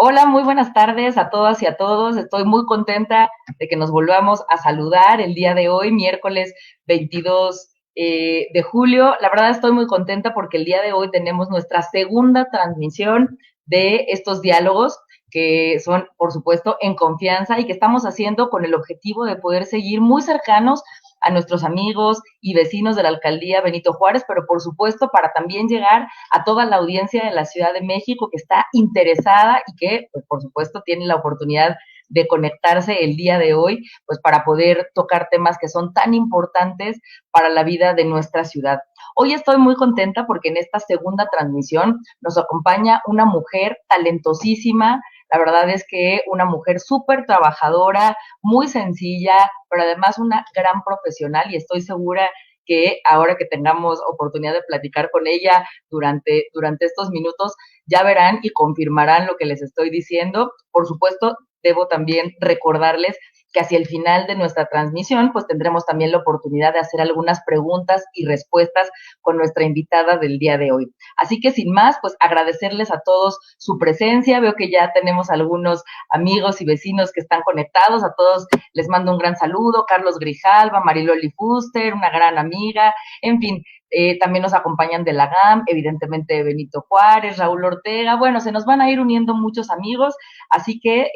Hola, muy buenas tardes a todas y a todos. Estoy muy contenta de que nos volvamos a saludar el día de hoy, miércoles 22 de julio. La verdad estoy muy contenta porque el día de hoy tenemos nuestra segunda transmisión de estos diálogos que son, por supuesto, en confianza y que estamos haciendo con el objetivo de poder seguir muy cercanos a nuestros amigos y vecinos de la alcaldía Benito Juárez, pero por supuesto para también llegar a toda la audiencia de la Ciudad de México que está interesada y que, pues, por supuesto, tiene la oportunidad de conectarse el día de hoy, pues para poder tocar temas que son tan importantes para la vida de nuestra ciudad. Hoy estoy muy contenta porque en esta segunda transmisión nos acompaña una mujer talentosísima. La verdad es que una mujer súper trabajadora, muy sencilla, pero además una gran profesional y estoy segura que ahora que tengamos oportunidad de platicar con ella durante estos minutos, ya verán y confirmarán lo que les estoy diciendo. Por supuesto, debo también recordarles que hacia el final de nuestra transmisión, pues tendremos también la oportunidad de hacer algunas preguntas y respuestas con nuestra invitada del día de hoy. Así que sin más, pues agradecerles a todos su presencia. Veo que ya tenemos algunos amigos y vecinos que están conectados. A todos les mando un gran saludo. Carlos Grijalva, Mariloli Fuster, una gran amiga. En fin, también nos acompañan de la GAM, evidentemente Benito Juárez, Raúl Ortega. Bueno, se nos van a ir uniendo muchos amigos, así que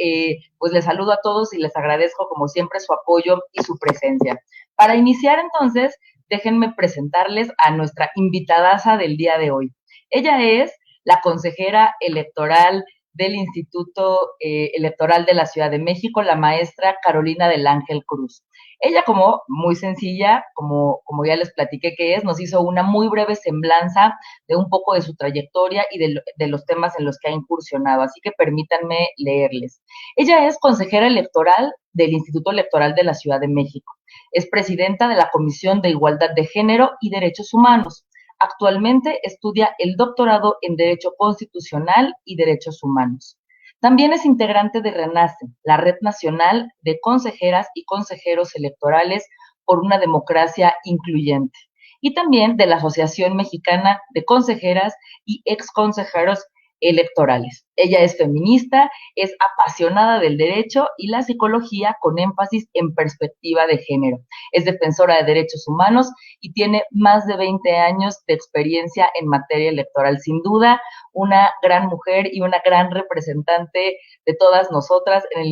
pues les saludo a todos y les agradezco como siempre su apoyo y su presencia. Para iniciar entonces, déjenme presentarles a nuestra invitadaza del día de hoy. Ella es la consejera electoral del Instituto Electoral de la Ciudad de México, la maestra Carolina del Ángel Cruz. Ella, como muy sencilla, como ya les platiqué que es, nos hizo una muy breve semblanza de un poco de su trayectoria y de los temas en los que ha incursionado, así que permítanme leerles. Ella es consejera electoral del Instituto Electoral de la Ciudad de México. Es presidenta de la Comisión de Igualdad de Género y Derechos Humanos. Actualmente estudia el doctorado en Derecho Constitucional y Derechos Humanos. También es integrante de RENACE, la Red Nacional de Consejeras y Consejeros Electorales por una Democracia Incluyente, y también de la Asociación Mexicana de Consejeras y Exconsejeros Electorales. Ella es feminista, es apasionada del derecho y la psicología con énfasis en perspectiva de género. Es defensora de derechos humanos y tiene más de 20 años de experiencia en materia electoral. Sin duda, una gran mujer y una gran representante de todas nosotras en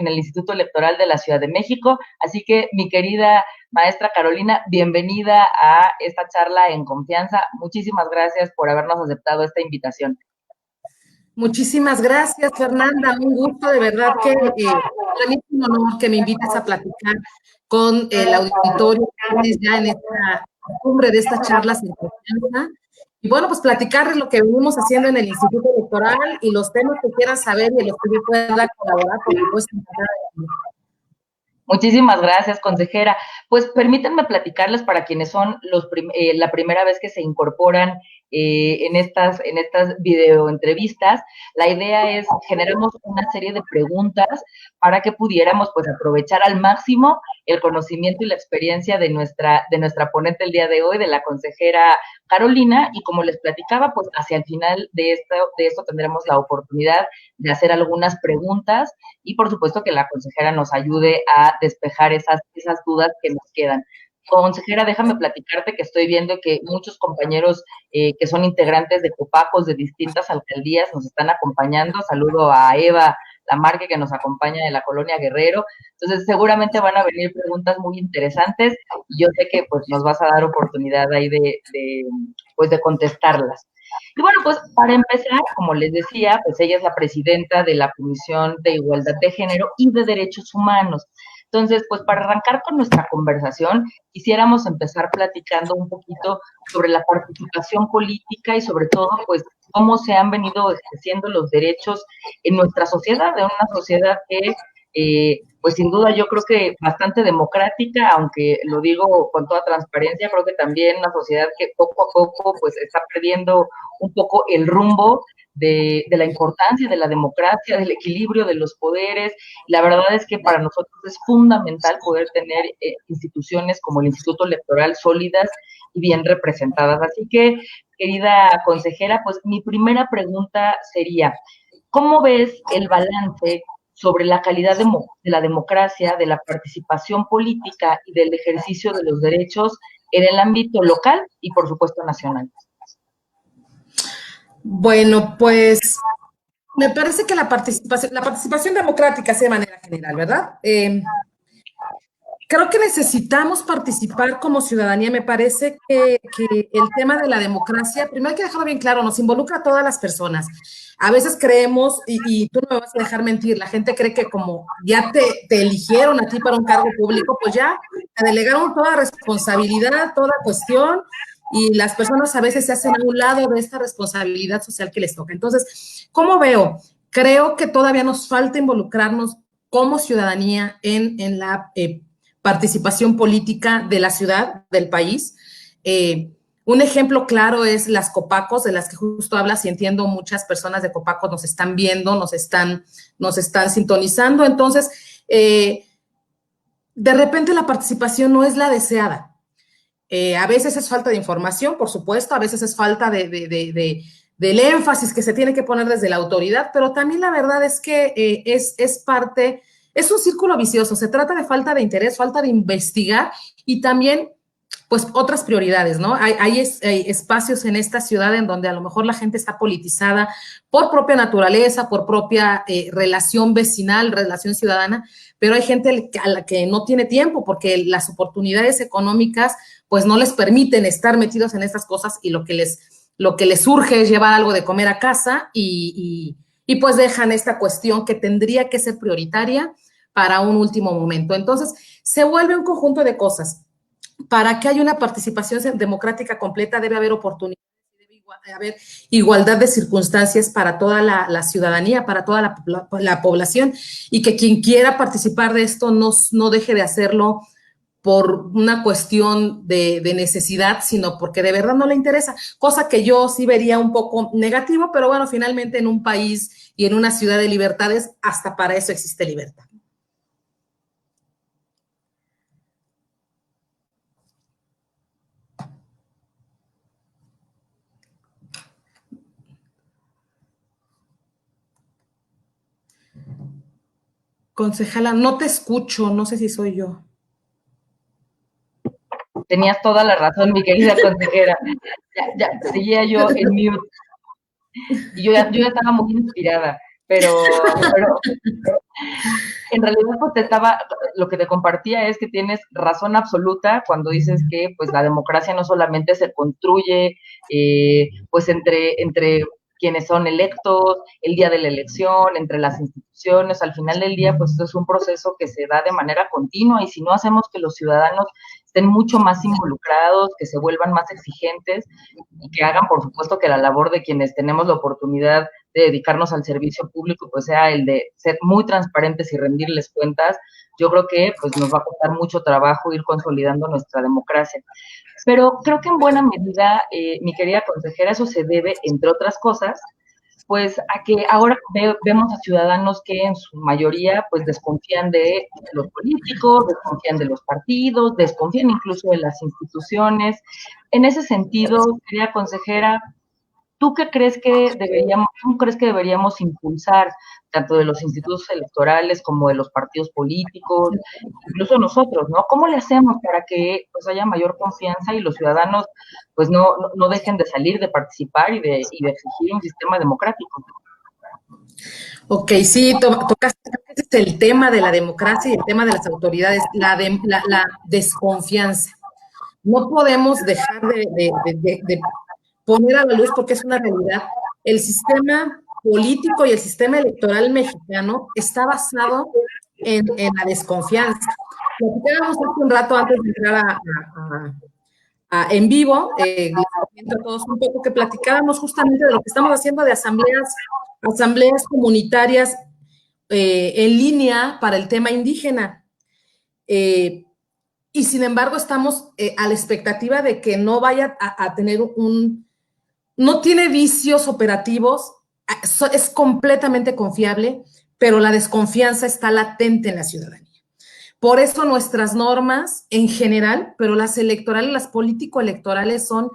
el Instituto Electoral de la Ciudad de México. Así que, mi querida maestra Carolina, bienvenida a esta charla en confianza. Muchísimas gracias por habernos aceptado esta invitación. Muchísimas gracias, Fernanda. Un gusto, de verdad que para mí es un honor que me invites a platicar con el auditorio ya en esta cumbre de estas charlas en confianza. Y bueno, pues platicarles lo que venimos haciendo en el Instituto Electoral y los temas que quieran saber y en los que yo pueda colaborar, por supuesto. Muchísimas gracias, consejera. Pues permítanme platicarles para quienes son la primera vez que se incorporan en estas videoentrevistas. La idea es generamos una serie de preguntas para que pudiéramos pues aprovechar al máximo el conocimiento y la experiencia de nuestra ponente el día de hoy, de la consejera Carolina, y como les platicaba, pues hacia el final de esto tendremos la oportunidad de hacer algunas preguntas y por supuesto que la consejera nos ayude a despejar esas dudas que nos quedan. Consejera, déjame platicarte que estoy viendo que muchos compañeros que son integrantes de COPACOS de distintas alcaldías nos están acompañando. Saludo a Eva Lamarque, que nos acompaña de la Colonia Guerrero. Entonces, seguramente van a venir preguntas muy interesantes y yo sé que pues nos vas a dar oportunidad ahí de contestarlas. Y bueno, pues para empezar, como les decía, pues ella es la presidenta de la Comisión de Igualdad de Género y de Derechos Humanos. Entonces, pues para arrancar con nuestra conversación, quisiéramos empezar platicando un poquito sobre la participación política y sobre todo, pues, cómo se han venido ejerciendo los derechos en nuestra sociedad, de una sociedad que, pues sin duda yo creo que bastante democrática, aunque lo digo con toda transparencia, creo que también una sociedad que poco a poco pues está perdiendo un poco el rumbo de la importancia de la democracia, del equilibrio de los poderes. La verdad es que para nosotros es fundamental poder tener instituciones como el Instituto Electoral sólidas y bien representadas. Así que, querida consejera, pues mi primera pregunta sería, ¿cómo ves el balance sobre la calidad de la democracia, de la participación política y del ejercicio de los derechos en el ámbito local y, por supuesto, nacional? Bueno, pues me parece que la participación democrática es de manera general, ¿verdad? Creo que necesitamos participar como ciudadanía. Me parece que el tema de la democracia, primero hay que dejarlo bien claro, nos involucra a todas las personas. A veces creemos, y tú no me vas a dejar mentir, la gente cree que como ya te eligieron a ti para un cargo público, pues ya te delegaron toda responsabilidad, toda cuestión, y las personas a veces se hacen a un lado de esta responsabilidad social que les toca. Entonces, ¿cómo veo? Creo que todavía nos falta involucrarnos como ciudadanía en la participación política de la ciudad, del país. Un ejemplo claro es las Copacos, de las que justo hablas, y entiendo muchas personas de Copacos nos están viendo, nos están sintonizando. Entonces, de repente la participación no es la deseada. A veces es falta de información, por supuesto, a veces es falta del énfasis que se tiene que poner desde la autoridad, pero también la verdad es que es parte, es un círculo vicioso, se trata de falta de interés, falta de investigar y también pues otras prioridades, ¿no? Hay espacios en esta ciudad en donde a lo mejor la gente está politizada por propia naturaleza, por propia relación vecinal, relación ciudadana, pero hay gente a la que no tiene tiempo porque las oportunidades económicas pues no les permiten estar metidos en estas cosas y lo que les urge es llevar algo de comer a casa y pues dejan esta cuestión que tendría que ser prioritaria para un último momento. Entonces, se vuelve un conjunto de cosas. Para que haya una participación democrática completa debe haber oportunidades, debe haber igualdad de circunstancias para toda la ciudadanía, para toda la población, y que quien quiera participar de esto no deje de hacerlo por una cuestión de necesidad, sino porque de verdad no le interesa, cosa que yo sí vería un poco negativo, pero bueno, finalmente en un país y en una ciudad de libertades, hasta para eso existe libertad. Concejala, no te escucho, no sé si soy yo. Tenías toda la razón, mi querida consejera. Ya seguía yo en mute. Y yo ya estaba muy inspirada, pero en realidad pues lo que te compartía es que tienes razón absoluta cuando dices que pues la democracia no solamente se construye pues entre quienes son electos, el día de la elección, entre las instituciones, al final del día pues esto es un proceso que se da de manera continua y si no hacemos que los ciudadanos estén mucho más involucrados, que se vuelvan más exigentes y que hagan por supuesto que la labor de quienes tenemos la oportunidad de dedicarnos al servicio público, pues sea el de ser muy transparentes y rendirles cuentas, yo creo que pues nos va a costar mucho trabajo ir consolidando nuestra democracia. Pero creo que en buena medida, mi querida consejera, eso se debe, entre otras cosas, pues a que ahora vemos a ciudadanos que en su mayoría pues desconfían de los políticos, desconfían de los partidos, desconfían incluso de las instituciones. En ese sentido, querida consejera, ¿tú crees que deberíamos impulsar tanto de los institutos electorales como de los partidos políticos, incluso nosotros, ¿no? ¿Cómo le hacemos para que pues haya mayor confianza y los ciudadanos pues no dejen de salir, de participar y de exigir un sistema democrático? Ok, sí, tocaste el tema de la democracia y el tema de las autoridades, la desconfianza. No podemos dejar de poner a la luz, porque es una realidad, el sistema político y el sistema electoral mexicano está basado en la desconfianza. Platicábamos hace un rato antes de entrar en vivo, les comento a todos un poco que platicábamos justamente de lo que estamos haciendo de asambleas comunitarias en línea para el tema indígena. Y sin embargo estamos a la expectativa de que no vaya a tener no tiene vicios operativos, es completamente confiable, pero la desconfianza está latente en la ciudadanía. Por eso nuestras normas en general, pero las electorales, las político-electorales son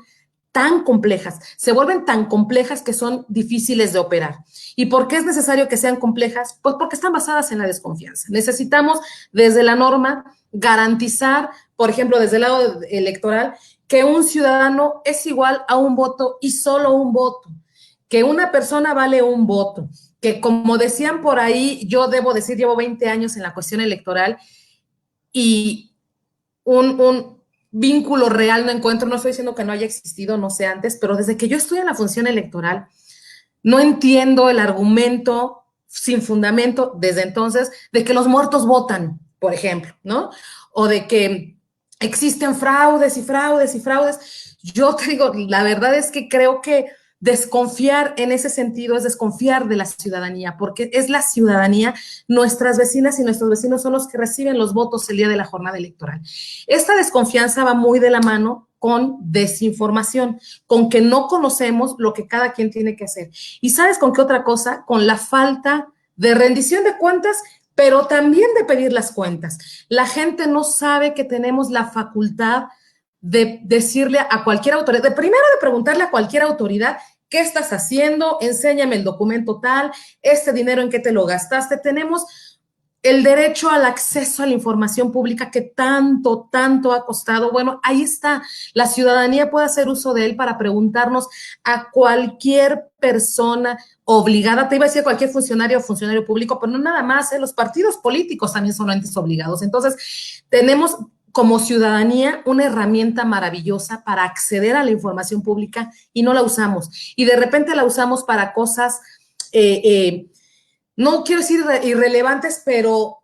tan complejas, se vuelven tan complejas que son difíciles de operar. ¿Y por qué es necesario que sean complejas? Pues porque están basadas en la desconfianza. Necesitamos desde la norma garantizar, por ejemplo, desde el lado electoral, que un ciudadano es igual a un voto y solo un voto, que una persona vale un voto, que como decían por ahí, yo debo decir, llevo 20 años en la cuestión electoral y un vínculo real no encuentro, no estoy diciendo que no haya existido, no sé antes, pero desde que yo estoy en la función electoral, no entiendo el argumento sin fundamento desde entonces de que los muertos votan, por ejemplo, ¿no? O de que existen fraudes y fraudes y fraudes. Yo te digo, la verdad es que creo que desconfiar en ese sentido es desconfiar de la ciudadanía, porque es la ciudadanía, nuestras vecinas y nuestros vecinos son los que reciben los votos el día de la jornada electoral. Esta desconfianza va muy de la mano con desinformación, con que no conocemos lo que cada quien tiene que hacer. ¿Y sabes con qué otra cosa? Con la falta de rendición de cuentas, pero también de pedir las cuentas. La gente no sabe que tenemos la facultad de decirle a cualquier autoridad, de primero de preguntarle a cualquier autoridad, ¿qué estás haciendo? Enséñame el documento tal, este dinero en qué te lo gastaste. Tenemos el derecho al acceso a la información pública que tanto, tanto ha costado. Bueno, ahí está. La ciudadanía puede hacer uso de él para preguntarnos a cualquier persona obligada, te iba a decir cualquier funcionario o funcionario público, pero no nada más, los partidos políticos también son entes obligados. Entonces, tenemos como ciudadanía una herramienta maravillosa para acceder a la información pública y no la usamos. Y de repente la usamos para cosas, no quiero decir irrelevantes, pero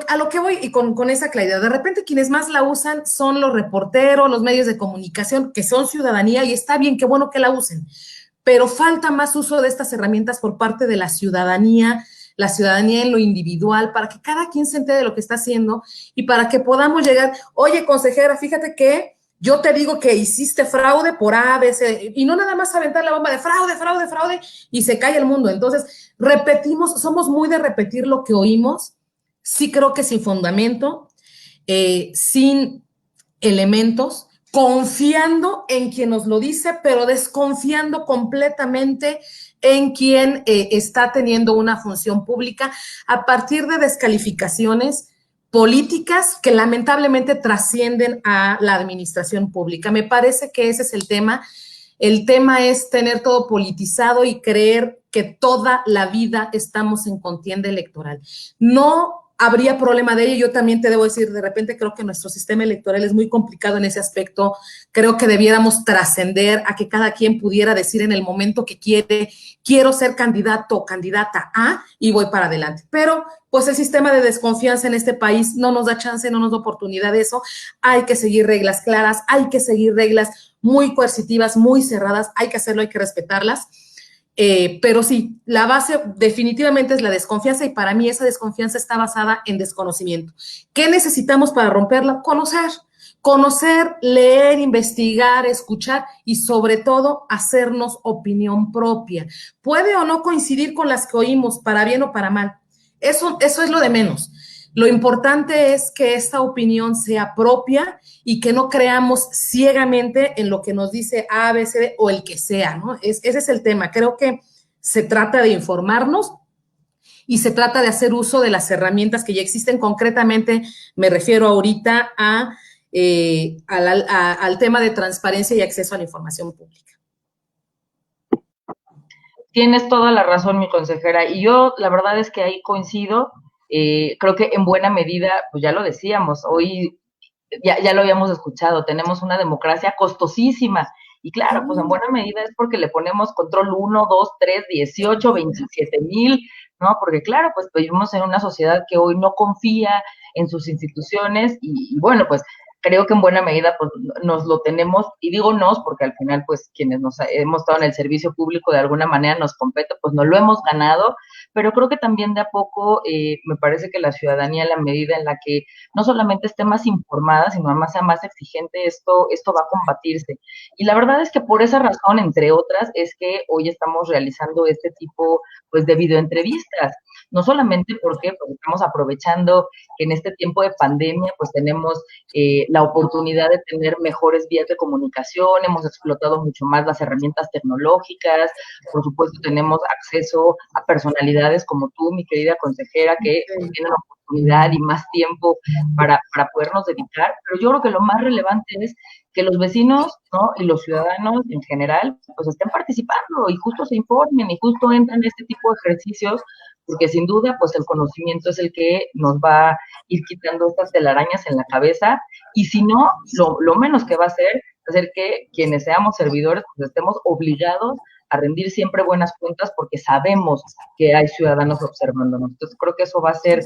a lo que voy y con esa claridad, de repente quienes más la usan son los reporteros, los medios de comunicación, que son ciudadanía y está bien, qué bueno que la usen, pero falta más uso de estas herramientas por parte de la ciudadanía en lo individual, para que cada quien se entere de lo que está haciendo y para que podamos llegar, oye, consejera, fíjate que yo te digo que hiciste fraude por A, B, C, y no nada más aventar la bomba de fraude, fraude, fraude, y se cae el mundo. Entonces, repetimos, somos muy de repetir lo que oímos, sí creo que sin fundamento, sin elementos, confiando en quien nos lo dice, pero desconfiando completamente en quien está teniendo una función pública a partir de descalificaciones políticas que lamentablemente trascienden a la administración pública. Me parece que ese es el tema. El tema es tener todo politizado y creer que toda la vida estamos en contienda electoral. No habría problema de ello. Yo también te debo decir, de repente creo que nuestro sistema electoral es muy complicado en ese aspecto. Creo que debiéramos trascender a que cada quien pudiera decir en el momento que quiere, quiero ser candidato o candidata a y voy para adelante. Pero pues el sistema de desconfianza en este país no nos da chance, no nos da oportunidad de eso. Hay que seguir reglas claras, hay que seguir reglas muy coercitivas, muy cerradas, hay que hacerlo, hay que respetarlas. Pero sí, la base definitivamente es la desconfianza y para mí esa desconfianza está basada en desconocimiento. ¿Qué necesitamos para romperla? Conocer, leer, investigar, escuchar y sobre todo hacernos opinión propia. Puede o no coincidir con las que oímos, para bien o para mal. Eso es lo de menos. Lo importante es que esta opinión sea propia y que no creamos ciegamente en lo que nos dice A, B, C, D o el que sea, ¿no? Ese es el tema. Creo que se trata de informarnos y se trata de hacer uso de las herramientas que ya existen. Concretamente, me refiero ahorita al tema de transparencia y acceso a la información pública. Tienes toda la razón, mi consejera, y yo la verdad es que ahí coincido. Creo que en buena medida, pues ya lo decíamos, hoy ya lo habíamos escuchado, tenemos una democracia costosísima, y claro, pues en buena medida es porque le ponemos control 1, 2, 3, 18, 27,000, ¿no? Porque claro, pues vivimos en una sociedad que hoy no confía en sus instituciones, y bueno, pues creo que en buena medida pues nos lo tenemos, y digo nos porque al final pues quienes nos hemos estado en el servicio público de alguna manera nos compete, pues no lo hemos ganado, pero creo que también de a poco me parece que la ciudadanía, en la medida en la que no solamente esté más informada, sino además sea más exigente, esto va a combatirse. Y la verdad es que por esa razón, entre otras, es que hoy estamos realizando este tipo pues de videoentrevistas. No solamente porque pues, estamos aprovechando que en este tiempo de pandemia pues tenemos la oportunidad de tener mejores vías de comunicación, hemos explotado mucho más las herramientas tecnológicas, por supuesto tenemos acceso a personalidades como tú, mi querida consejera, que tienen oportunidad y más tiempo para podernos dedicar, pero yo creo que lo más relevante es que los vecinos, ¿no? Y los ciudadanos en general, pues estén participando y justo se informen y justo entren en este tipo de ejercicios, porque sin duda, pues el conocimiento es el que nos va a ir quitando estas telarañas en la cabeza, y si no, lo menos que va a hacer que quienes seamos servidores, pues estemos obligados a rendir siempre buenas cuentas, porque sabemos que hay ciudadanos observándonos. Entonces creo que eso va a ser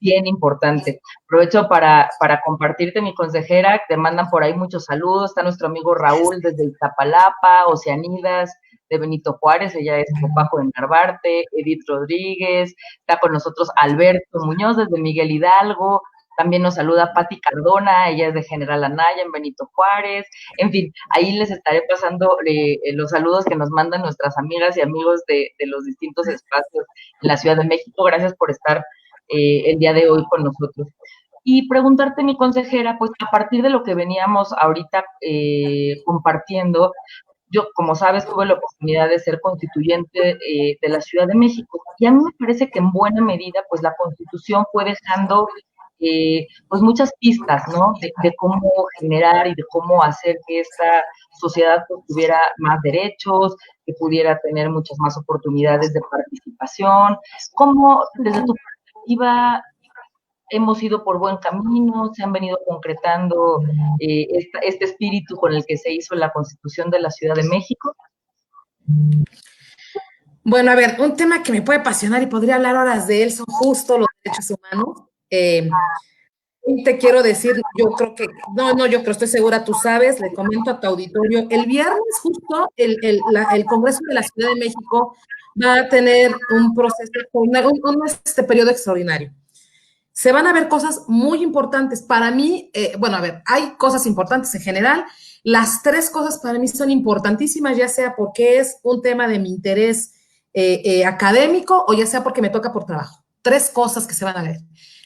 bien importante. Aprovecho para compartirte, mi consejera, te mandan por ahí muchos saludos, está nuestro amigo Raúl desde Iztapalapa, Oceanidas, de Benito Juárez, ella es Copaco de Narvarte, Edith Rodríguez, está con nosotros Alberto Muñoz desde Miguel Hidalgo, también nos saluda Patti Cardona, ella es de General Anaya en Benito Juárez, en fin, ahí les estaré pasando los saludos que nos mandan nuestras amigas y amigos de los distintos espacios en la Ciudad de México. Gracias por estar el día de hoy con nosotros. Y preguntarte, mi consejera, pues a partir de lo que veníamos ahorita compartiendo, yo, como sabes, tuve la oportunidad de ser constituyente de la Ciudad de México, y a mí me parece que en buena medida, pues la Constitución fue dejando pues muchas pistas, ¿no? De cómo generar y de cómo hacer que esta sociedad pues, tuviera más derechos, que pudiera tener muchas más oportunidades de participación. ¿Cómo, desde tu perspectiva, hemos ido por buen camino, se han venido concretando este espíritu con el que se hizo la Constitución de la Ciudad de México? Bueno, a ver, un tema que me puede apasionar y podría hablar horas de él son justo los derechos humanos. Te quiero decir, yo creo que, yo creo, estoy segura, tú sabes, le comento a tu auditorio, el viernes justo el Congreso de la Ciudad de México va a tener un proceso, este periodo extraordinario. Se van a ver cosas muy importantes. Para mí, bueno, a ver, hay cosas importantes en general. Las tres cosas para mí son importantísimas, ya sea porque es un tema de mi interés académico o ya sea porque me toca por trabajo. Tres cosas que se van a ver.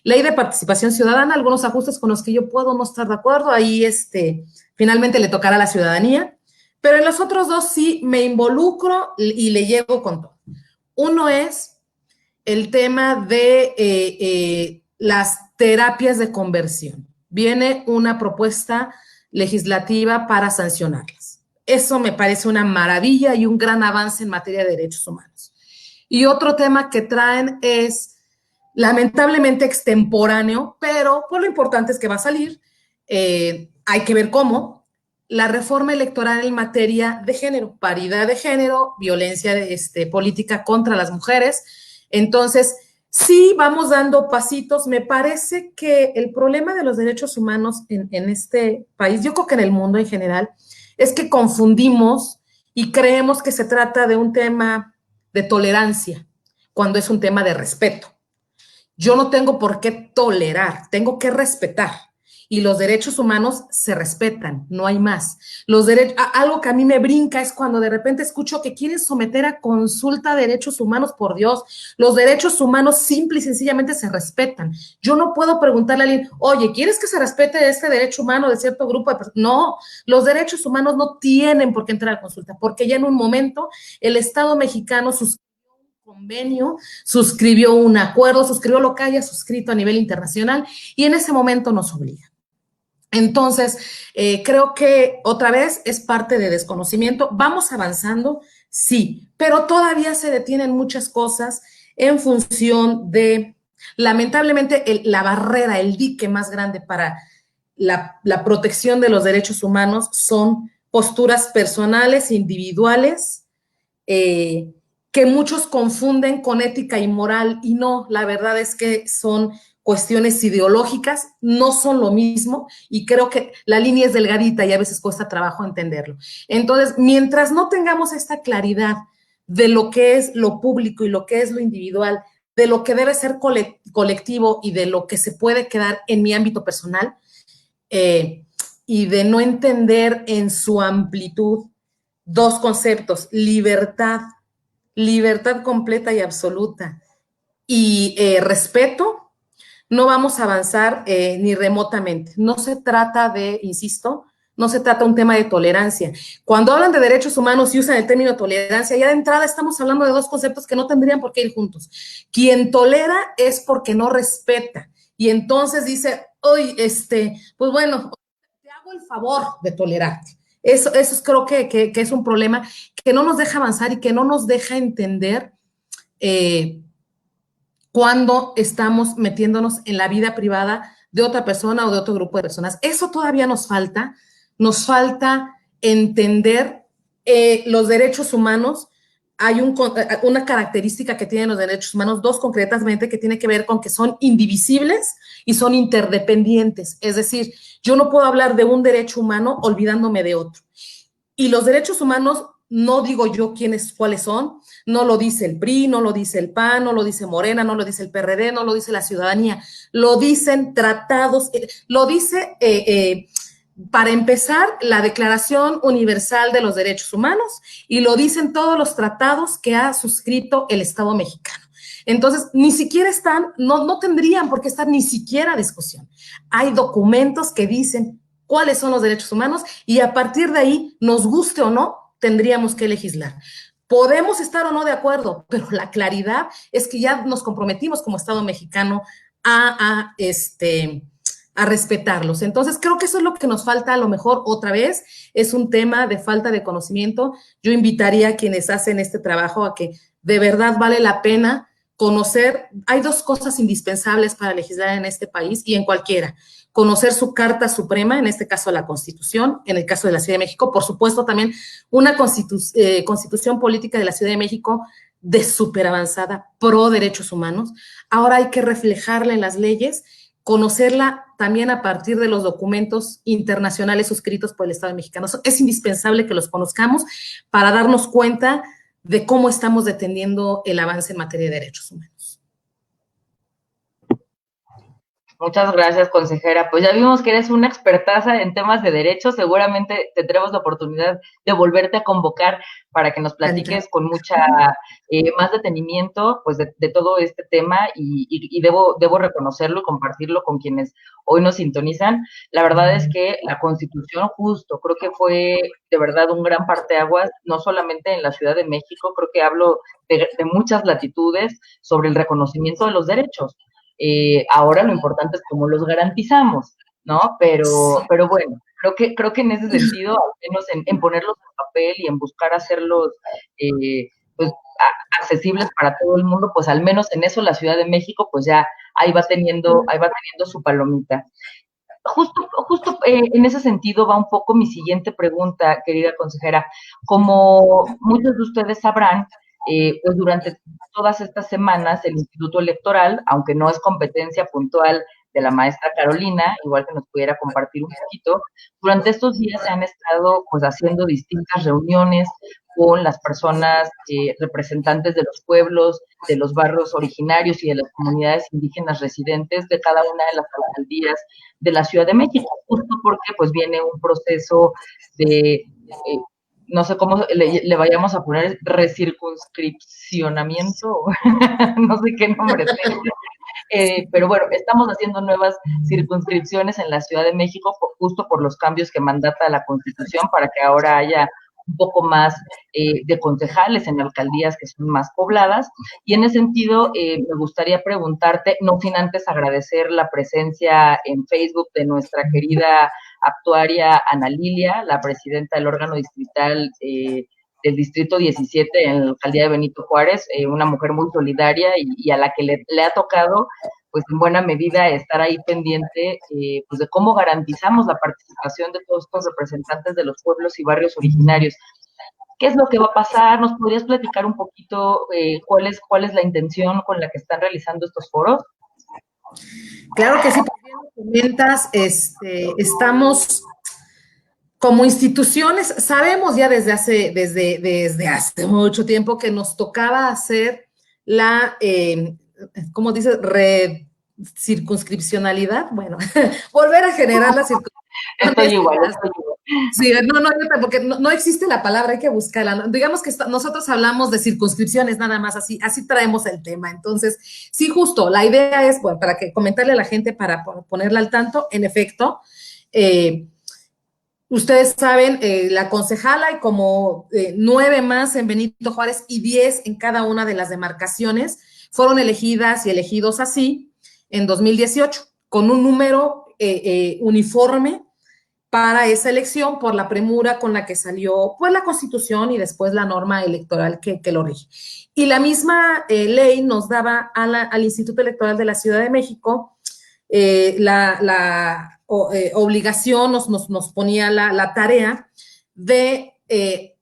Ley de participación ciudadana, algunos ajustes con los que yo puedo no estar de acuerdo, ahí finalmente le tocará a la ciudadanía, pero en los otros dos sí me involucro y le llevo con todo. Uno es el tema de las terapias de conversión. Viene una propuesta legislativa para sancionarlas. Eso me parece una maravilla y un gran avance en materia de derechos humanos. Y otro tema que traen es lamentablemente extemporáneo, pero pues lo importante es que va a salir. Hay que ver cómo. La reforma electoral en materia de género, paridad de género, violencia política contra las mujeres. Entonces, sí vamos dando pasitos. Me parece que el problema de los derechos humanos en este país, yo creo que en el mundo en general, es que confundimos y creemos que se trata de un tema de tolerancia, cuando es un tema de respeto. Yo no tengo por qué tolerar, tengo que respetar. Y los derechos humanos se respetan, no hay más. Algo que a mí me brinca es cuando de repente escucho que quieren someter a consulta derechos humanos, por Dios. Los derechos humanos simple y sencillamente se respetan. Yo no puedo preguntarle a alguien, oye, ¿quieres que se respete este derecho humano de cierto grupo de personas? No, los derechos humanos no tienen por qué entrar a consulta, porque ya en un momento el Estado mexicano convenio, suscribió un acuerdo, suscribió lo que haya suscrito a nivel internacional y en ese momento nos obliga. Entonces, creo que otra vez es parte de desconocimiento. Vamos avanzando, sí, pero todavía se detienen muchas cosas en función de, lamentablemente, la barrera, el dique más grande para la protección de los derechos humanos son posturas personales, individuales, que muchos confunden con ética y moral, y no, la verdad es que son cuestiones ideológicas, no son lo mismo, y creo que la línea es delgadita y a veces cuesta trabajo entenderlo. Entonces, mientras no tengamos esta claridad de lo que es lo público y lo que es lo individual, de lo que debe ser colectivo y de lo que se puede quedar en mi ámbito personal, y de no entender en su amplitud dos conceptos: libertad completa y absoluta, y respeto, no vamos a avanzar ni remotamente. No se trata de, insisto, no se trata de un tema de tolerancia. Cuando hablan de derechos humanos y usan el término tolerancia, ya de entrada estamos hablando de dos conceptos que no tendrían por qué ir juntos. Quien tolera es porque no respeta. Y entonces dice, oye, pues bueno, te hago el favor de tolerarte. Eso creo que es un problema que no nos deja avanzar y que no nos deja entender cuando estamos metiéndonos en la vida privada de otra persona o de otro grupo de personas. Eso todavía nos falta entender los derechos humanos. Hay una característica que tienen los derechos humanos, dos concretamente, que tiene que ver con que son indivisibles y son interdependientes. Es decir, yo no puedo hablar de un derecho humano olvidándome de otro. Y los derechos humanos, no digo yo cuáles son, no lo dice el PRI, no lo dice el PAN, no lo dice Morena, no lo dice el PRD, no lo dice la ciudadanía, lo dicen tratados, lo dice, para empezar, la Declaración Universal de los Derechos Humanos y lo dicen todos los tratados que ha suscrito el Estado mexicano. Entonces, ni siquiera no tendrían por qué estar ni siquiera a discusión. Hay documentos que dicen cuáles son los derechos humanos y a partir de ahí, nos guste o no, tendríamos que legislar. Podemos estar o no de acuerdo, pero la claridad es que ya nos comprometimos como Estado mexicano a respetarlos. Entonces, creo que eso es lo que nos falta, a lo mejor otra vez, es un tema de falta de conocimiento. Yo invitaría a quienes hacen este trabajo a que de verdad vale la pena conocer. Hay dos cosas indispensables para legislar en este país y en cualquiera. Conocer su Carta Suprema, en este caso la Constitución, en el caso de la Ciudad de México, por supuesto también una Constitución política de la Ciudad de México de súper avanzada, pro derechos humanos. Ahora hay que reflejarla en las leyes, conocerla también a partir de los documentos internacionales suscritos por el Estado mexicano. Es indispensable que los conozcamos para darnos cuenta de cómo estamos deteniendo el avance en materia de derechos humanos. Muchas gracias, consejera. Pues ya vimos que eres una expertaza en temas de derechos. Seguramente tendremos la oportunidad de volverte a convocar para que nos platiques con mucha más detenimiento pues de todo este tema y debo reconocerlo y compartirlo con quienes hoy nos sintonizan. La verdad es que la Constitución justo creo que fue de verdad un gran parteaguas, no solamente en la Ciudad de México, creo que hablo de muchas latitudes sobre el reconocimiento de los derechos. Ahora lo importante es cómo los garantizamos, ¿no? Pero bueno, creo que en ese sentido, al menos en ponerlos en papel y en buscar hacerlos pues, accesibles para todo el mundo, pues al menos en eso la Ciudad de México, pues ya ahí va teniendo su palomita. Justo en ese sentido va un poco mi siguiente pregunta, querida consejera. Como muchos de ustedes sabrán, pues durante todas estas semanas el Instituto Electoral, aunque no es competencia puntual de la maestra Carolina, igual que nos pudiera compartir un poquito, durante estos días se han estado pues haciendo distintas reuniones con las personas representantes de los pueblos, de los barrios originarios y de las comunidades indígenas residentes de cada una de las alcaldías de la Ciudad de México, justo porque pues viene un proceso de no sé cómo le vayamos a poner, recircunscripcionamiento, no sé qué nombre tenga. Pero bueno, estamos haciendo nuevas circunscripciones en la Ciudad de México justo por los cambios que mandata la Constitución para que ahora haya un poco más de concejales en alcaldías que son más pobladas. Y en ese sentido, me gustaría preguntarte, no sin antes agradecer la presencia en Facebook de nuestra querida actuaria Ana Lilia, la presidenta del órgano distrital del Distrito 17 en la alcaldía de Benito Juárez, una mujer muy solidaria y a la que le ha tocado, pues en buena medida, estar ahí pendiente pues de cómo garantizamos la participación de todos estos representantes de los pueblos y barrios originarios. ¿Qué es lo que va a pasar? ¿Nos podrías platicar un poquito cuál es la intención con la que están realizando estos foros? Claro que sí, porque bien lo comentas, estamos como instituciones, sabemos ya desde hace mucho tiempo que nos tocaba hacer la, ¿cómo dices? Circunscripcionalidad, bueno, volver a generar la circunscripción. Estoy igual. Sí, no, porque no existe la palabra, hay que buscarla. ¿No? Digamos que nosotros hablamos de circunscripciones nada más, así traemos el tema. Entonces, sí, justo, la idea es, bueno, para que comentarle a la gente, para ponerla al tanto, en efecto, ustedes saben, la concejala y como 9 más en Benito Juárez y 10 en cada una de las demarcaciones fueron elegidas y elegidos así en 2018, con un número uniforme para esa elección por la premura con la que salió pues la Constitución y después la norma electoral que lo rige. Y la misma ley nos daba al Instituto Electoral de la Ciudad de México la obligación, nos ponía la tarea de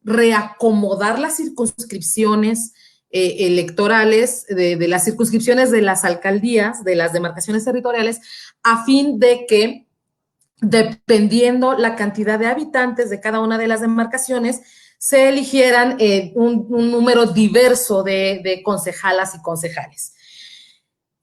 reacomodar las circunscripciones electorales de las circunscripciones de las alcaldías, de las demarcaciones territoriales, a fin de que dependiendo la cantidad de habitantes de cada una de las demarcaciones, se eligieran un número diverso de concejalas y concejales.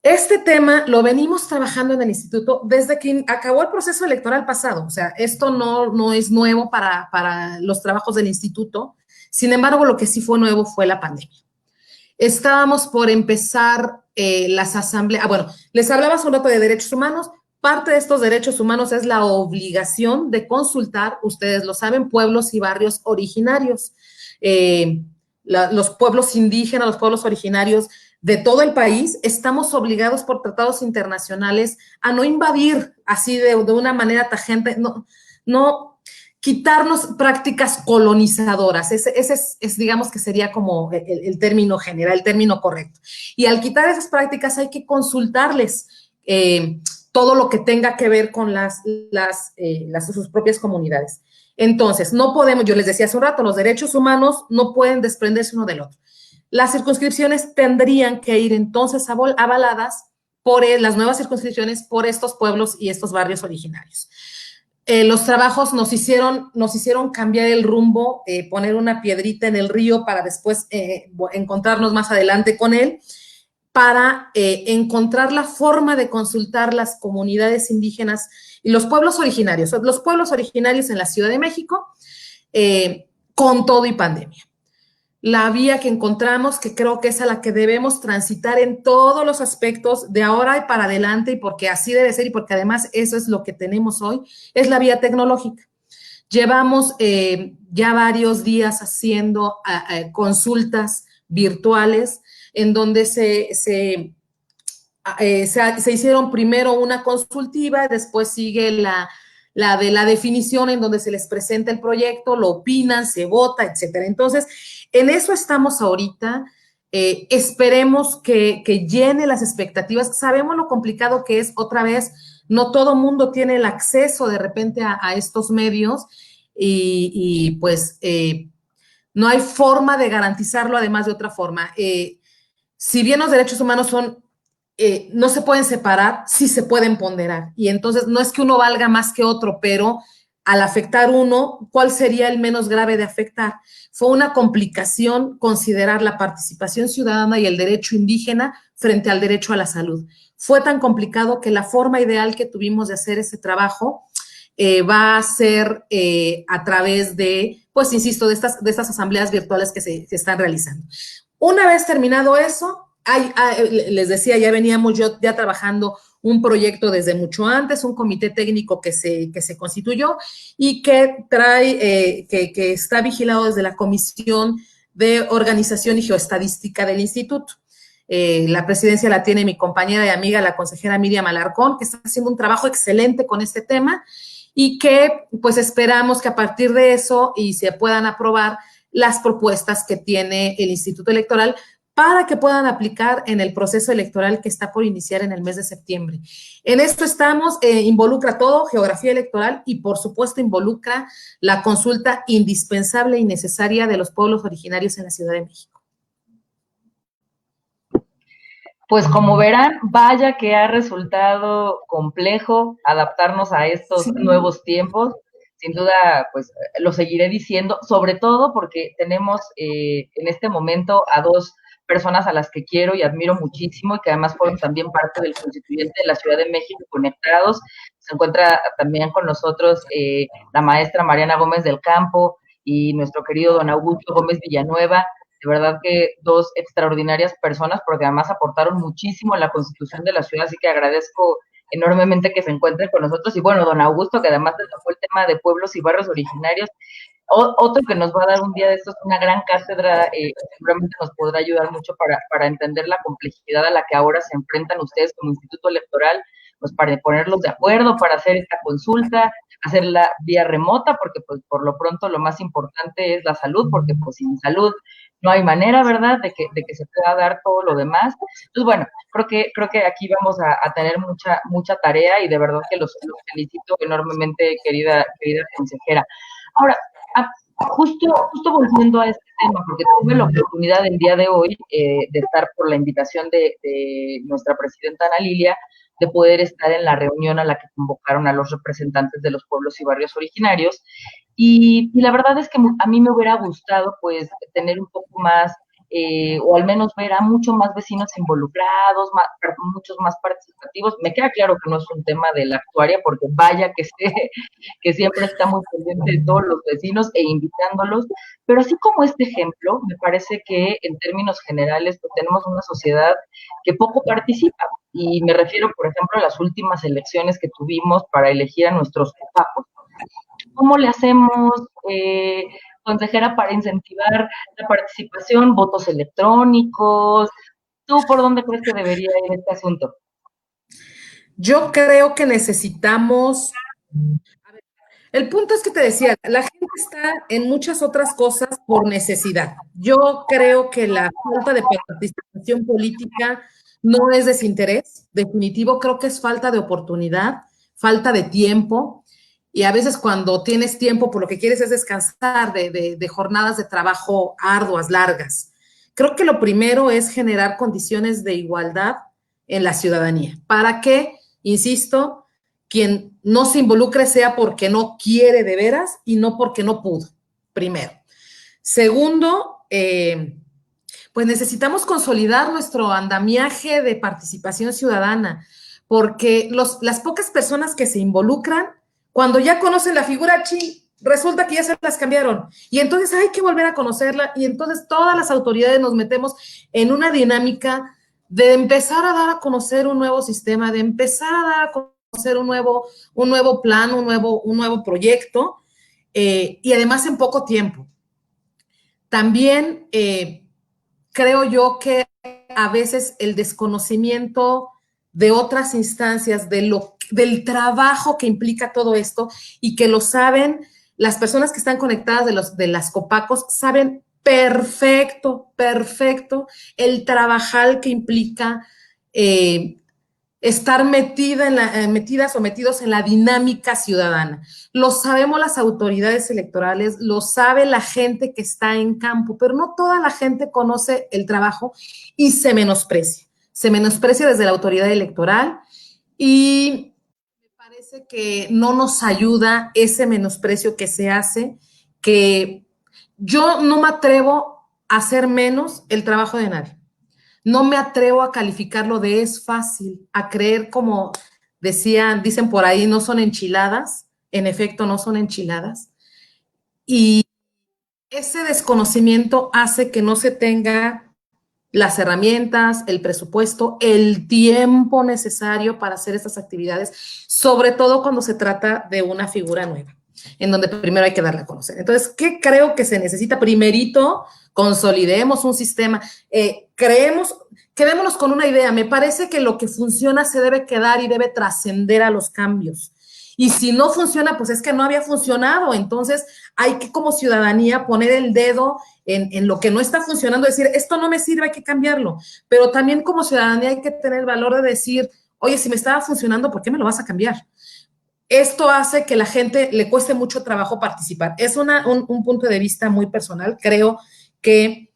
Este tema lo venimos trabajando en el instituto desde que acabó el proceso electoral pasado, o sea, esto no es nuevo para los trabajos del instituto, sin embargo, lo que sí fue nuevo fue la pandemia. Estábamos por empezar las asambleas, bueno, les hablaba hace un rato de derechos humanos. Parte de estos derechos humanos es la obligación de consultar, ustedes lo saben, pueblos y barrios originarios. Los pueblos indígenas, los pueblos originarios de todo el país, estamos obligados por tratados internacionales a no invadir así de una manera tajante, no quitarnos prácticas colonizadoras. Ese es, digamos que sería como el término general, el término correcto. Y al quitar esas prácticas hay que consultarles todo lo que tenga que ver con sus propias comunidades. Entonces, no podemos, yo les decía hace un rato, los derechos humanos no pueden desprenderse uno del otro. Las circunscripciones tendrían que ir entonces avaladas por las nuevas circunscripciones por estos pueblos y estos barrios originarios. Los trabajos nos hicieron cambiar el rumbo, poner una piedrita en el río para después encontrarnos más adelante con él, para encontrar la forma de consultar las comunidades indígenas y los pueblos originarios en la Ciudad de México, con todo y pandemia. La vía que encontramos, que creo que es a la que debemos transitar en todos los aspectos de ahora y para adelante, y porque así debe ser y porque además eso es lo que tenemos hoy, es la vía tecnológica. Llevamos ya varios días haciendo consultas virtuales en donde se hicieron primero una consultiva, después sigue la de la definición en donde se les presenta el proyecto, lo opinan, se vota, etcétera. Entonces, en eso estamos ahorita. Esperemos que llene las expectativas. Sabemos lo complicado que es, otra vez, no todo mundo tiene el acceso de repente a estos medios y pues no hay forma de garantizarlo además de otra forma. Si bien los derechos humanos no se pueden separar, sí se pueden ponderar. Y entonces no es que uno valga más que otro, pero al afectar uno, ¿cuál sería el menos grave de afectar? Fue una complicación considerar la participación ciudadana y el derecho indígena frente al derecho a la salud. Fue tan complicado que la forma ideal que tuvimos de hacer ese trabajo va a ser a través de, pues insisto, de estas asambleas virtuales que se están realizando. Una vez terminado eso, les decía, ya veníamos ya trabajando un proyecto desde mucho antes, un comité técnico que se constituyó y que que está vigilado desde la Comisión de Organización y Geoestadística del Instituto. La presidencia la tiene mi compañera y amiga, la consejera Miriam Alarcón, que está haciendo un trabajo excelente con este tema y que pues esperamos que a partir de eso y se puedan aprobar las propuestas que tiene el Instituto Electoral para que puedan aplicar en el proceso electoral que está por iniciar en el mes de septiembre. En esto estamos, involucra todo, geografía electoral, y por supuesto involucra la consulta indispensable y necesaria de los pueblos originarios en la Ciudad de México. Pues como verán, vaya que ha resultado complejo adaptarnos a estos nuevos tiempos. Sin duda, pues lo seguiré diciendo, sobre todo porque tenemos en este momento a dos personas a las que quiero y admiro muchísimo y que además fueron también parte del constituyente de la Ciudad de México conectados. Se encuentra también con nosotros la maestra Mariana Gómez del Campo y nuestro querido don Augusto Gómez Villanueva. De verdad que dos extraordinarias personas, porque además aportaron muchísimo en la constitución de la ciudad, así que agradezco enormemente que se encuentren con nosotros. Y bueno, don Augusto, que además tocó el tema de pueblos y barrios originarios, otro que nos va a dar un día de estos una gran cátedra, seguramente nos podrá ayudar mucho para entender la complejidad a la que ahora se enfrentan ustedes como Instituto Electoral, pues para ponerlos de acuerdo, para hacer esta consulta, hacerla vía remota, porque pues por lo pronto lo más importante es la salud, porque pues sin salud no hay manera, ¿verdad?, de que se pueda dar todo lo demás. Entonces, bueno, creo que aquí vamos a tener mucha tarea y de verdad que los felicito enormemente, querida consejera. Ahora, justo volviendo a este tema, porque tuve la oportunidad el día de hoy de estar por la invitación de nuestra presidenta Ana Lilia, de poder estar en la reunión a la que convocaron a los representantes de los pueblos y barrios originarios. Y la verdad es que a mí me hubiera gustado pues tener un poco más, o al menos ver a muchos más vecinos involucrados, muchos más participativos. Me queda claro que no es un tema de la actuaria, porque vaya que sé que siempre está muy pendiente de todos los vecinos e invitándolos, pero así como este ejemplo, me parece que en términos generales pues, tenemos una sociedad que poco participa, y me refiero, por ejemplo, a las últimas elecciones que tuvimos para elegir a nuestros papos. ¿Cómo le hacemos, consejera, para incentivar la participación, votos electrónicos? ¿Tú por dónde crees que debería ir este asunto? Yo creo que necesitamos... El punto es que te decía, la gente está en muchas otras cosas por necesidad. Yo creo que la falta de participación política no es desinterés, definitivo, creo que es falta de oportunidad, falta de tiempo. Y a veces cuando tienes tiempo, por lo que quieres es descansar de jornadas de trabajo arduas, largas. Creo que lo primero es generar condiciones de igualdad en la ciudadanía. ¿Para qué? Insisto, quien no se involucre sea porque no quiere de veras y no porque no pudo, primero. Segundo, pues necesitamos consolidar nuestro andamiaje de participación ciudadana, porque las pocas personas que se involucran, cuando ya conocen la figura, resulta que ya se las cambiaron, y entonces hay que volver a conocerla, y entonces todas las autoridades nos metemos en una dinámica de empezar a dar a conocer un nuevo sistema, de empezar a dar a conocer un nuevo plan, un nuevo proyecto, y además en poco tiempo. También creo yo que a veces el desconocimiento de otras instancias, del trabajo que implica todo esto, y que lo saben las personas que están conectadas de las Copacos, saben perfecto el trabajar que implica estar metidas o metidos en la dinámica ciudadana. Lo sabemos las autoridades electorales, lo sabe la gente que está en campo, pero no toda la gente conoce el trabajo y se menosprecia. Se menosprecia desde la autoridad electoral, y me parece que no nos ayuda ese menosprecio que se hace, que yo no me atrevo a hacer menos el trabajo de nadie. No me atrevo a calificarlo de es fácil, a creer, como dicen por ahí, no son enchiladas. En efecto, no son enchiladas. Y ese desconocimiento hace que no se tenga las herramientas, el presupuesto, el tiempo necesario para hacer estas actividades, sobre todo cuando se trata de una figura nueva, en donde primero hay que darla a conocer. Entonces, ¿qué creo que se necesita? Primerito, consolidemos un sistema, quedémonos con una idea. Me parece que lo que funciona se debe quedar y debe trascender a los cambios. Y si no funciona, pues es que no había funcionado. Entonces hay que, como ciudadanía, poner el dedo en lo que no está funcionando, decir, esto no me sirve, hay que cambiarlo. Pero también como ciudadanía hay que tener el valor de decir, oye, si me estaba funcionando, ¿por qué me lo vas a cambiar? Esto hace que la gente le cueste mucho trabajo participar. Es un punto de vista muy personal. Creo que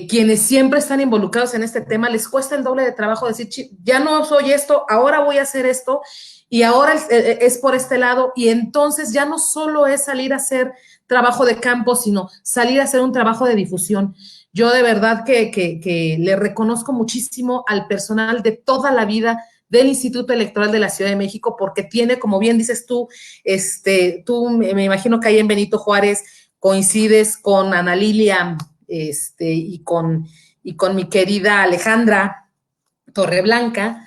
quienes siempre están involucrados en este tema les cuesta el doble de trabajo decir, ya no soy esto, ahora voy a hacer esto, y ahora es por este lado, y entonces ya no solo es salir a hacer trabajo de campo, sino salir a hacer un trabajo de difusión. Yo de verdad que le reconozco muchísimo al personal de toda la vida del Instituto Electoral de la Ciudad de México, porque tiene, como bien dices tú, tú me imagino que ahí en Benito Juárez coincides con Ana Lilia, y con mi querida Alejandra Torreblanca.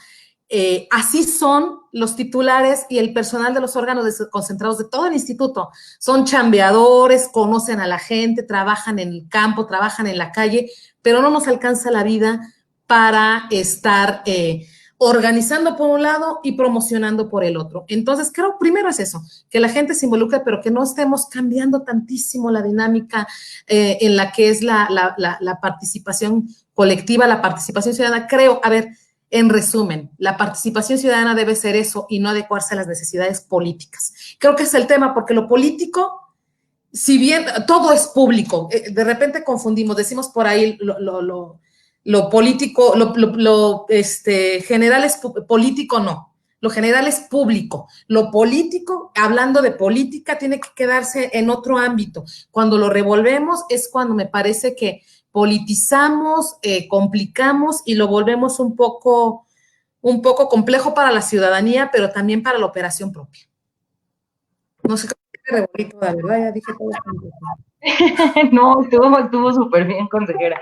Así son los titulares y el personal de los órganos concentrados de todo el instituto. Son chambeadores, conocen a la gente, trabajan en el campo, trabajan en la calle, pero no nos alcanza la vida para estar organizando por un lado y promocionando por el otro. Entonces, creo primero es eso, que la gente se involucre, pero que no estemos cambiando tantísimo la dinámica en la que es la participación colectiva, la participación ciudadana. Creo, a ver, en resumen, la participación ciudadana debe ser eso y no adecuarse a las necesidades políticas. Creo que es el tema, porque lo político, si bien todo es público, de repente confundimos, decimos por ahí lo político, general es político, no. Lo general es público. Lo político, hablando de política, tiene que quedarse en otro ámbito. Cuando lo revolvemos es cuando me parece que politizamos, complicamos y lo volvemos un poco complejo para la ciudadanía, pero también para la operación propia. No sé qué revolví toda, ¿verdad? Ya dije todo esto. No, estuvo súper bien, consejera.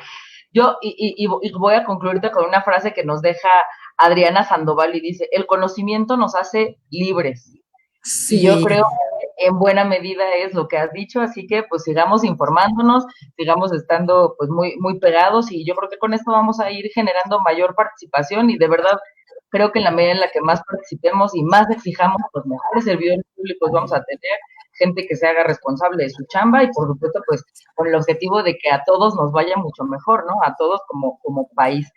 Yo, y voy a concluirte con una frase que nos deja Adriana Sandoval y dice, el conocimiento nos hace libres. Sí. Y yo creo que en buena medida es lo que has dicho, así que pues sigamos informándonos, sigamos estando pues muy pegados, y yo creo que con esto vamos a ir generando mayor participación, y de verdad creo que en la medida en la que más participemos y más exijamos, pues mejores servidores públicos vamos a tener, gente que se haga responsable de su chamba, y por supuesto pues con el objetivo de que a todos nos vaya mucho mejor, ¿no? A todos como país.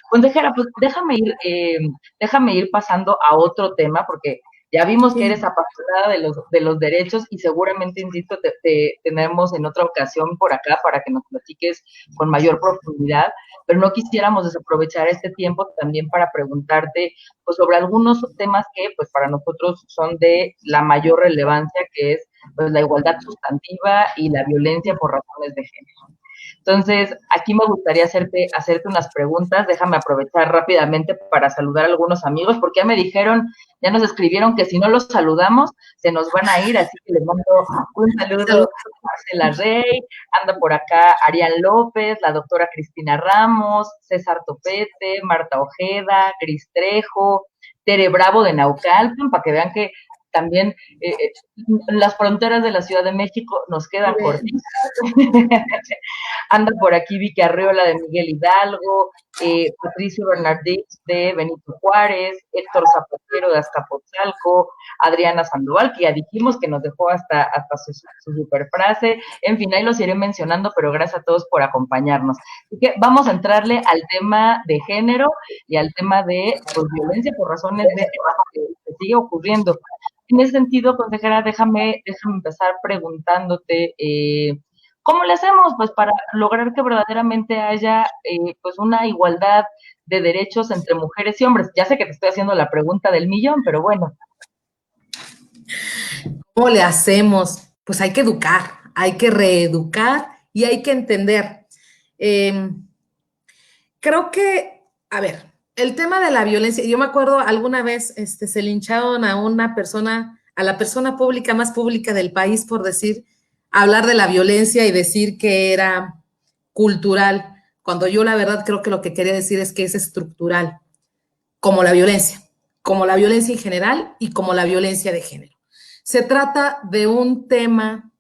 Consejera, pues déjame ir pasando a otro tema, porque ya vimos que eres apasionada de los derechos, y seguramente, insisto, te tenemos en otra ocasión por acá para que nos platiques con mayor profundidad, pero no quisiéramos desaprovechar este tiempo también para preguntarte pues, sobre algunos temas que pues para nosotros son de la mayor relevancia, que es pues la igualdad sustantiva y la violencia por razones de género. Entonces, aquí me gustaría hacerte unas preguntas. Déjame aprovechar rápidamente para saludar a algunos amigos, porque ya nos escribieron que si no los saludamos, se nos van a ir, así que les mando un saludo a Marcela Rey, anda por acá Arián López, la doctora Cristina Ramos, César Topete, Marta Ojeda, Cris Trejo, Tere Bravo de Naucalpan, para que vean que también las fronteras de la Ciudad de México nos quedan cortitas. Anda por aquí Vicky Arreola de Miguel Hidalgo, Patricio Bernardich de Benito Juárez, Héctor Zapatero de Azcapotzalco, Adriana Sandoval, que ya dijimos que nos dejó hasta su super frase. En fin, ahí los iré mencionando, pero gracias a todos por acompañarnos. Así que vamos a entrarle al tema de género y al tema de pues, violencia por razones de trabajo que sigue ocurriendo. En ese sentido, consejera, déjame empezar preguntándote, ¿cómo le hacemos pues para lograr que verdaderamente haya pues una igualdad de derechos entre mujeres y hombres? Ya sé que te estoy haciendo la pregunta del millón, pero bueno. ¿Cómo le hacemos? Pues hay que educar, hay que reeducar y hay que entender. Creo que, a ver, el tema de la violencia, yo me acuerdo alguna vez se lincharon a una persona, a la persona pública más pública del país por hablar de la violencia y decir que era cultural, cuando yo la verdad creo que lo que quería decir es que es estructural, como la violencia en general y como la violencia de género. Se trata de un tema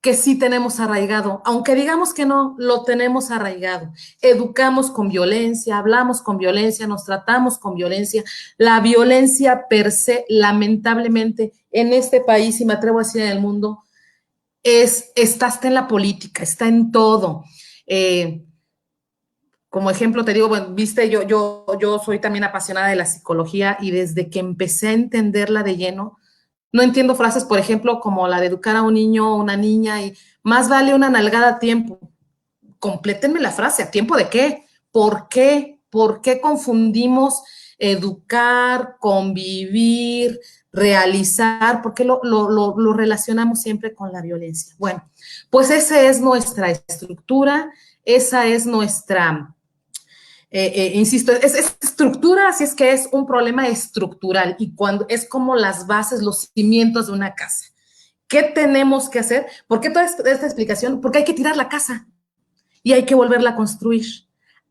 que sí tenemos arraigado, aunque digamos que no, lo tenemos arraigado. Educamos con violencia, hablamos con violencia, nos tratamos con violencia. La violencia per se, lamentablemente, en este país, y me atrevo a decir en el mundo, está hasta en la política, está en todo. Como ejemplo te digo, bueno, viste, yo soy también apasionada de la psicología, y desde que empecé a entenderla de lleno, no entiendo frases, por ejemplo, como la de educar a un niño o una niña y más vale una nalgada a tiempo. Complétenme la frase, ¿a tiempo de qué? ¿Por qué? ¿Por qué confundimos educar, convivir, realizar? ¿Por qué lo relacionamos siempre con la violencia? Bueno, pues esa es nuestra estructura, esa es nuestra insisto, es estructura, así es que es un problema estructural y cuando es como las bases, los cimientos de una casa. ¿Qué tenemos que hacer? ¿Por qué toda esta explicación? Porque hay que tirar la casa y hay que volverla a construir.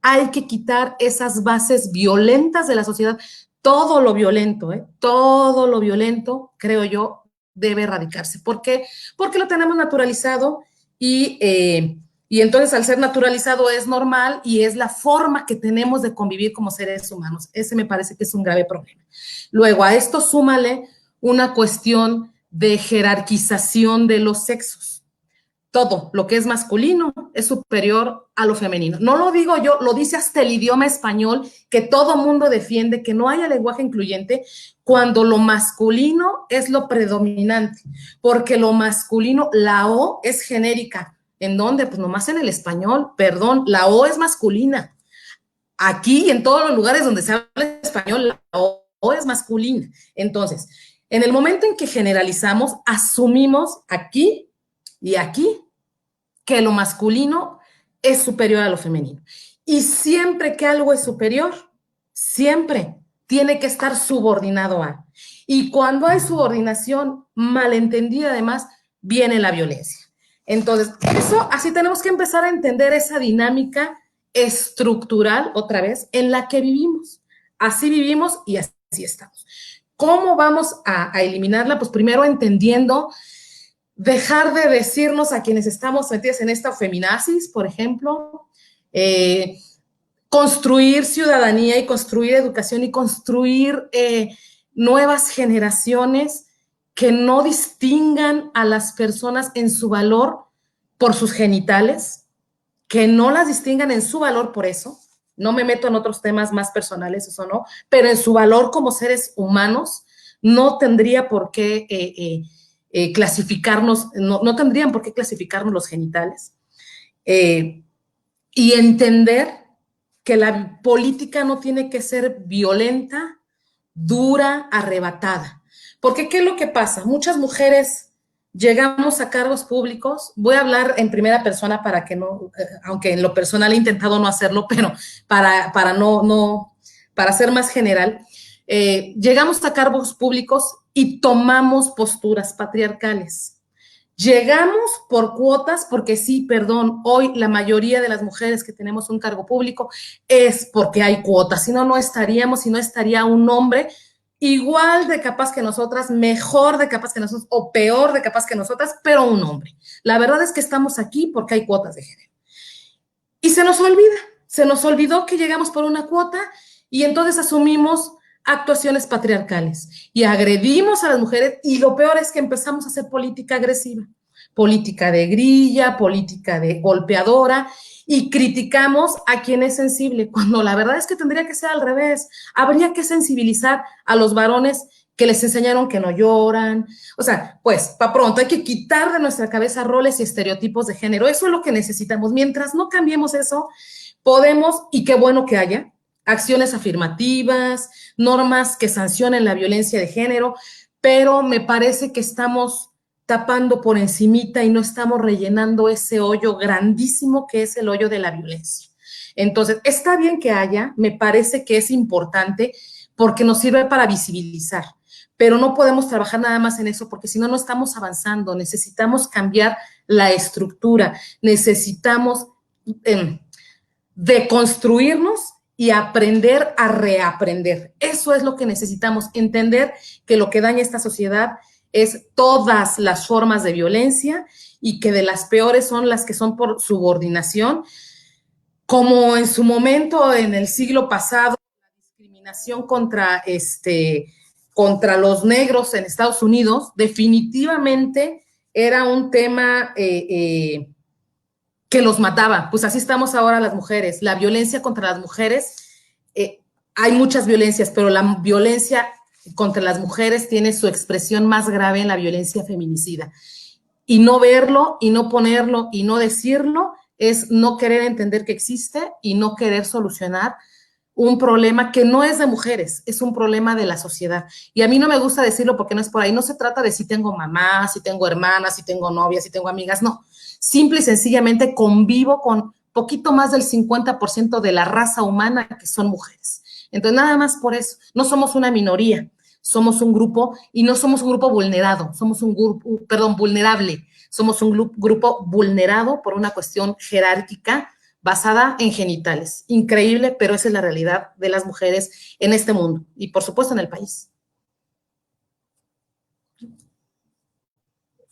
Hay que quitar esas bases violentas de la sociedad. Todo lo violento, todo lo violento, creo yo, debe erradicarse. ¿Por qué? Porque lo tenemos naturalizado y entonces al ser naturalizado es normal y es la forma que tenemos de convivir como seres humanos. Ese me parece que es un grave problema. Luego, a esto súmale una cuestión de jerarquización de los sexos. Todo lo que es masculino es superior a lo femenino. No lo digo yo, lo dice hasta el idioma español, que todo mundo defiende, que no haya lenguaje incluyente, cuando lo masculino es lo predominante, porque lo masculino, la O es genérica. ¿En dónde? Pues nomás en el español, perdón, la O es masculina. Aquí y en todos los lugares donde se habla español, la O es masculina. Entonces, en el momento en que generalizamos, asumimos aquí y aquí que lo masculino es superior a lo femenino. Y siempre que algo es superior, siempre tiene que estar subordinado a. Y cuando hay subordinación malentendida, además, viene la violencia. Entonces, eso, así tenemos que empezar a entender esa dinámica estructural, otra vez, en la que vivimos. Así vivimos y así estamos. ¿Cómo vamos a eliminarla? Pues primero entendiendo, dejar de decirnos a quienes estamos metidos en esta feminazis, por ejemplo, construir ciudadanía y construir educación y construir nuevas generaciones que no distingan a las personas en su valor por sus genitales, que no las distingan en su valor por eso. No me meto en otros temas más personales, eso no, pero en su valor como seres humanos no tendría por qué clasificarnos, no tendrían por qué clasificarnos los genitales. Y entender que la política no tiene que ser violenta, dura, arrebatada. Porque ¿qué es lo que pasa? Muchas mujeres llegamos a cargos públicos, voy a hablar en primera persona para que no, aunque en lo personal he intentado no hacerlo, pero para ser más general, llegamos a cargos públicos y tomamos posturas patriarcales. Llegamos por cuotas, porque sí, perdón, hoy la mayoría de las mujeres que tenemos un cargo público es porque hay cuotas, si no, no estaríamos, si no estaría un hombre igual de capaz que nosotras, mejor de capaz que nosotros o peor de capaz que nosotras, pero un hombre. La verdad es que estamos aquí porque hay cuotas de género. Y se nos olvidó que llegamos por una cuota y entonces asumimos actuaciones patriarcales y agredimos a las mujeres y lo peor es que empezamos a hacer política agresiva, política de grilla, política de golpeadora y criticamos a quien es sensible, cuando la verdad es que tendría que ser al revés. Habría que sensibilizar a los varones que les enseñaron que no lloran. O sea, pues, para pronto, hay que quitar de nuestra cabeza roles y estereotipos de género. Eso es lo que necesitamos. Mientras no cambiemos eso, podemos, y qué bueno que haya, acciones afirmativas, normas que sancionen la violencia de género, pero me parece que estamos tapando por encimita y no estamos rellenando ese hoyo grandísimo que es el hoyo de la violencia. Entonces, está bien que haya, me parece que es importante porque nos sirve para visibilizar, pero no podemos trabajar nada más en eso porque si no, no estamos avanzando. Necesitamos cambiar la estructura, necesitamos deconstruirnos y aprender a reaprender. Eso es lo que necesitamos, entender que lo que daña esta sociedad es todas las formas de violencia y que de las peores son las que son por subordinación, como en su momento en el siglo pasado, la discriminación contra los negros en Estados Unidos, definitivamente era un tema que los mataba. Pues así estamos ahora las mujeres. La violencia contra las mujeres, hay muchas violencias, pero la violencia contra las mujeres tiene su expresión más grave en la violencia feminicida. Y no verlo, y no ponerlo, y no decirlo, es no querer entender que existe y no querer solucionar un problema que no es de mujeres, es un problema de la sociedad. Y a mí no me gusta decirlo porque no es por ahí. No se trata de si tengo mamá, si tengo hermanas, si tengo novias, si tengo amigas, no. Simple y sencillamente convivo con poquito más del 50% de la raza humana que son mujeres. Entonces, nada más por eso, no somos una minoría, somos un grupo y no somos un grupo vulnerado, somos un grupo, perdón, vulnerable, somos un grupo vulnerado por una cuestión jerárquica basada en genitales. Increíble, pero esa es la realidad de las mujeres en este mundo y, por supuesto, en el país.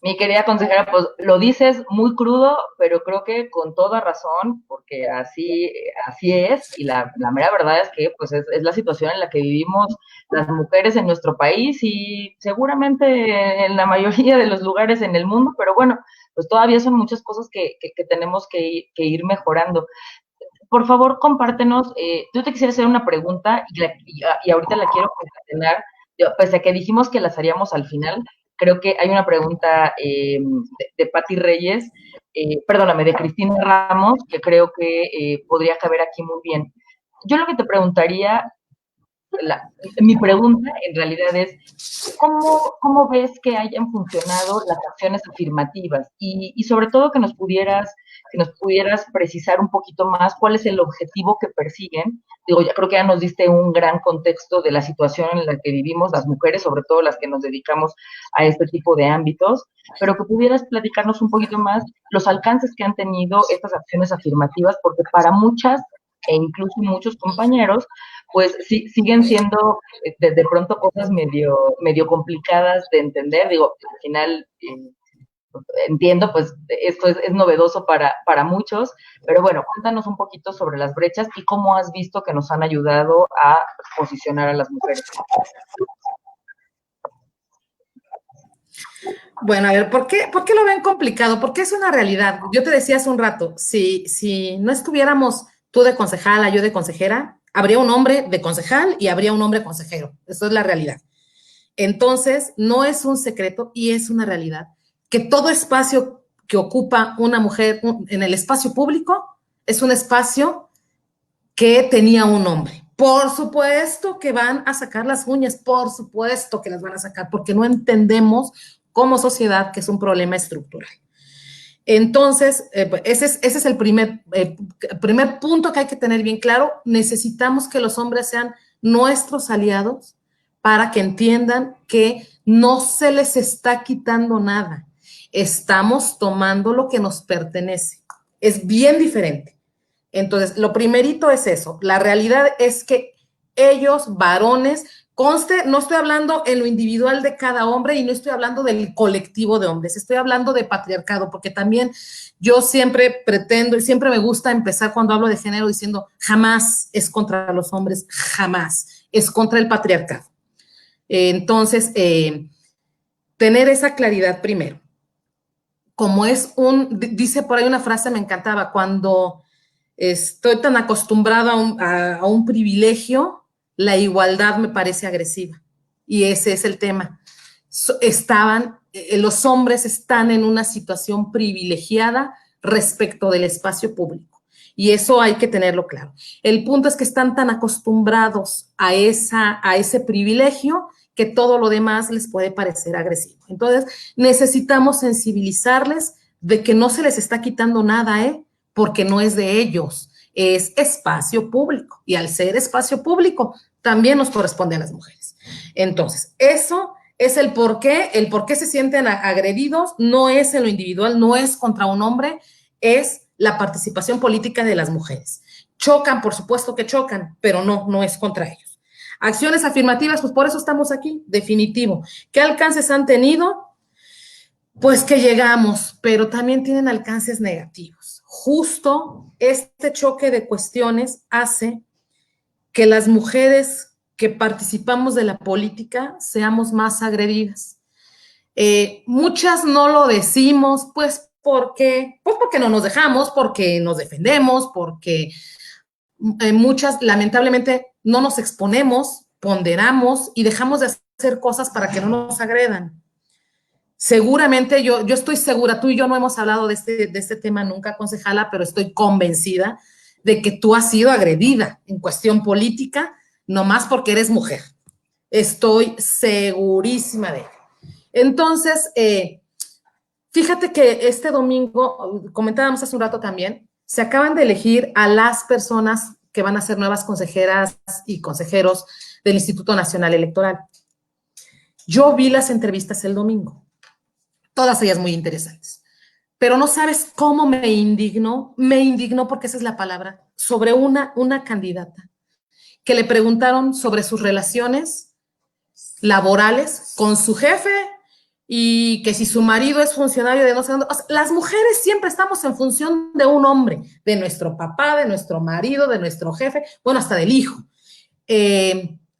Mi querida consejera, pues lo dices muy crudo, pero creo que con toda razón, porque así es, y la mera verdad es que pues es la situación en la que vivimos las mujeres en nuestro país y seguramente en la mayoría de los lugares en el mundo, pero bueno, pues todavía son muchas cosas que tenemos que ir mejorando. Por favor, compártenos, yo te quisiera hacer una pregunta y ahorita la quiero concatenar, pese a que dijimos que las haríamos al final, creo que hay una pregunta de Patti Reyes, perdóname, de Cristina Ramos, que creo que podría caber aquí muy bien. Yo lo que te preguntaría, mi pregunta en realidad es, ¿cómo ves que hayan funcionado las acciones afirmativas? Y sobre todo que nos pudieras precisar un poquito más cuál es el objetivo que persiguen. Digo, ya creo que ya nos diste un gran contexto de la situación en la que vivimos las mujeres, sobre todo las que nos dedicamos a este tipo de ámbitos, pero que pudieras platicarnos un poquito más los alcances que han tenido estas acciones afirmativas, porque para muchas e incluso muchos compañeros, pues sí, siguen siendo de pronto cosas medio complicadas de entender. Digo, al final entiendo, pues esto es novedoso para muchos, pero bueno, cuéntanos un poquito sobre las brechas y cómo has visto que nos han ayudado a posicionar a las mujeres. Bueno, a ver, ¿por qué lo ven complicado? Porque es una realidad. Yo te decía hace un rato, si no estuviéramos tú de concejala, yo de consejera, habría un hombre de concejal y habría un hombre consejero. Eso es la realidad. Entonces, no es un secreto y es una realidad que todo espacio que ocupa una mujer en el espacio público es un espacio que tenía un hombre. Por supuesto que van a sacar las uñas, por supuesto que las van a sacar, porque no entendemos como sociedad que es un problema estructural. Entonces, ese es el primer punto que hay que tener bien claro. Necesitamos que los hombres sean nuestros aliados para que entiendan que no se les está quitando nada. Estamos tomando lo que nos pertenece. Es bien diferente. Entonces, lo primerito es eso. La realidad es que ellos, varones, conste, no estoy hablando en lo individual de cada hombre y no estoy hablando del colectivo de hombres, estoy hablando de patriarcado, porque también yo siempre pretendo y siempre me gusta empezar cuando hablo de género diciendo jamás es contra los hombres, jamás, es contra el patriarcado. Entonces, tener esa claridad primero. Como dice por ahí una frase, me encantaba, cuando estoy tan acostumbrada a un privilegio, la igualdad me parece agresiva. Y ese es el tema. Los hombres están en una situación privilegiada respecto del espacio público. Y eso hay que tenerlo claro. El punto es que están tan acostumbrados a ese privilegio que todo lo demás les puede parecer agresivo. Entonces, necesitamos sensibilizarles de que no se les está quitando nada, porque no es de ellos, es espacio público. Y al ser espacio público, también nos corresponde a las mujeres. Entonces, eso es el por qué se sienten agredidos, no es en lo individual, no es contra un hombre, es la participación política de las mujeres. Chocan, por supuesto que chocan, pero no es contra ellos. Acciones afirmativas, pues por eso estamos aquí, definitivo. ¿Qué alcances han tenido? Pues que llegamos, pero también tienen alcances negativos. Justo este choque de cuestiones hace que las mujeres que participamos de la política seamos más agredidas. Muchas no lo decimos, pues porque no nos dejamos, porque nos defendemos, porque muchas lamentablemente no nos exponemos, ponderamos y dejamos de hacer cosas para que no nos agredan. Seguramente yo estoy segura, tú y yo no hemos hablado de este tema nunca, concejala, pero estoy convencida de que tú has sido agredida en cuestión política, nomás porque eres mujer. Estoy segurísima de ello. Entonces, fíjate que este domingo, comentábamos hace un rato también, se acaban de elegir a las personas que van a ser nuevas consejeras y consejeros del Instituto Nacional Electoral. Yo vi las entrevistas el domingo, todas ellas muy interesantes, pero no sabes cómo me indignó porque esa es la palabra, sobre una candidata que le preguntaron sobre sus relaciones laborales con su jefe y que si su marido es funcionario de no sé dónde. O sea, las mujeres siempre estamos en función de un hombre, de nuestro papá, de nuestro marido, de nuestro jefe, bueno, hasta del hijo.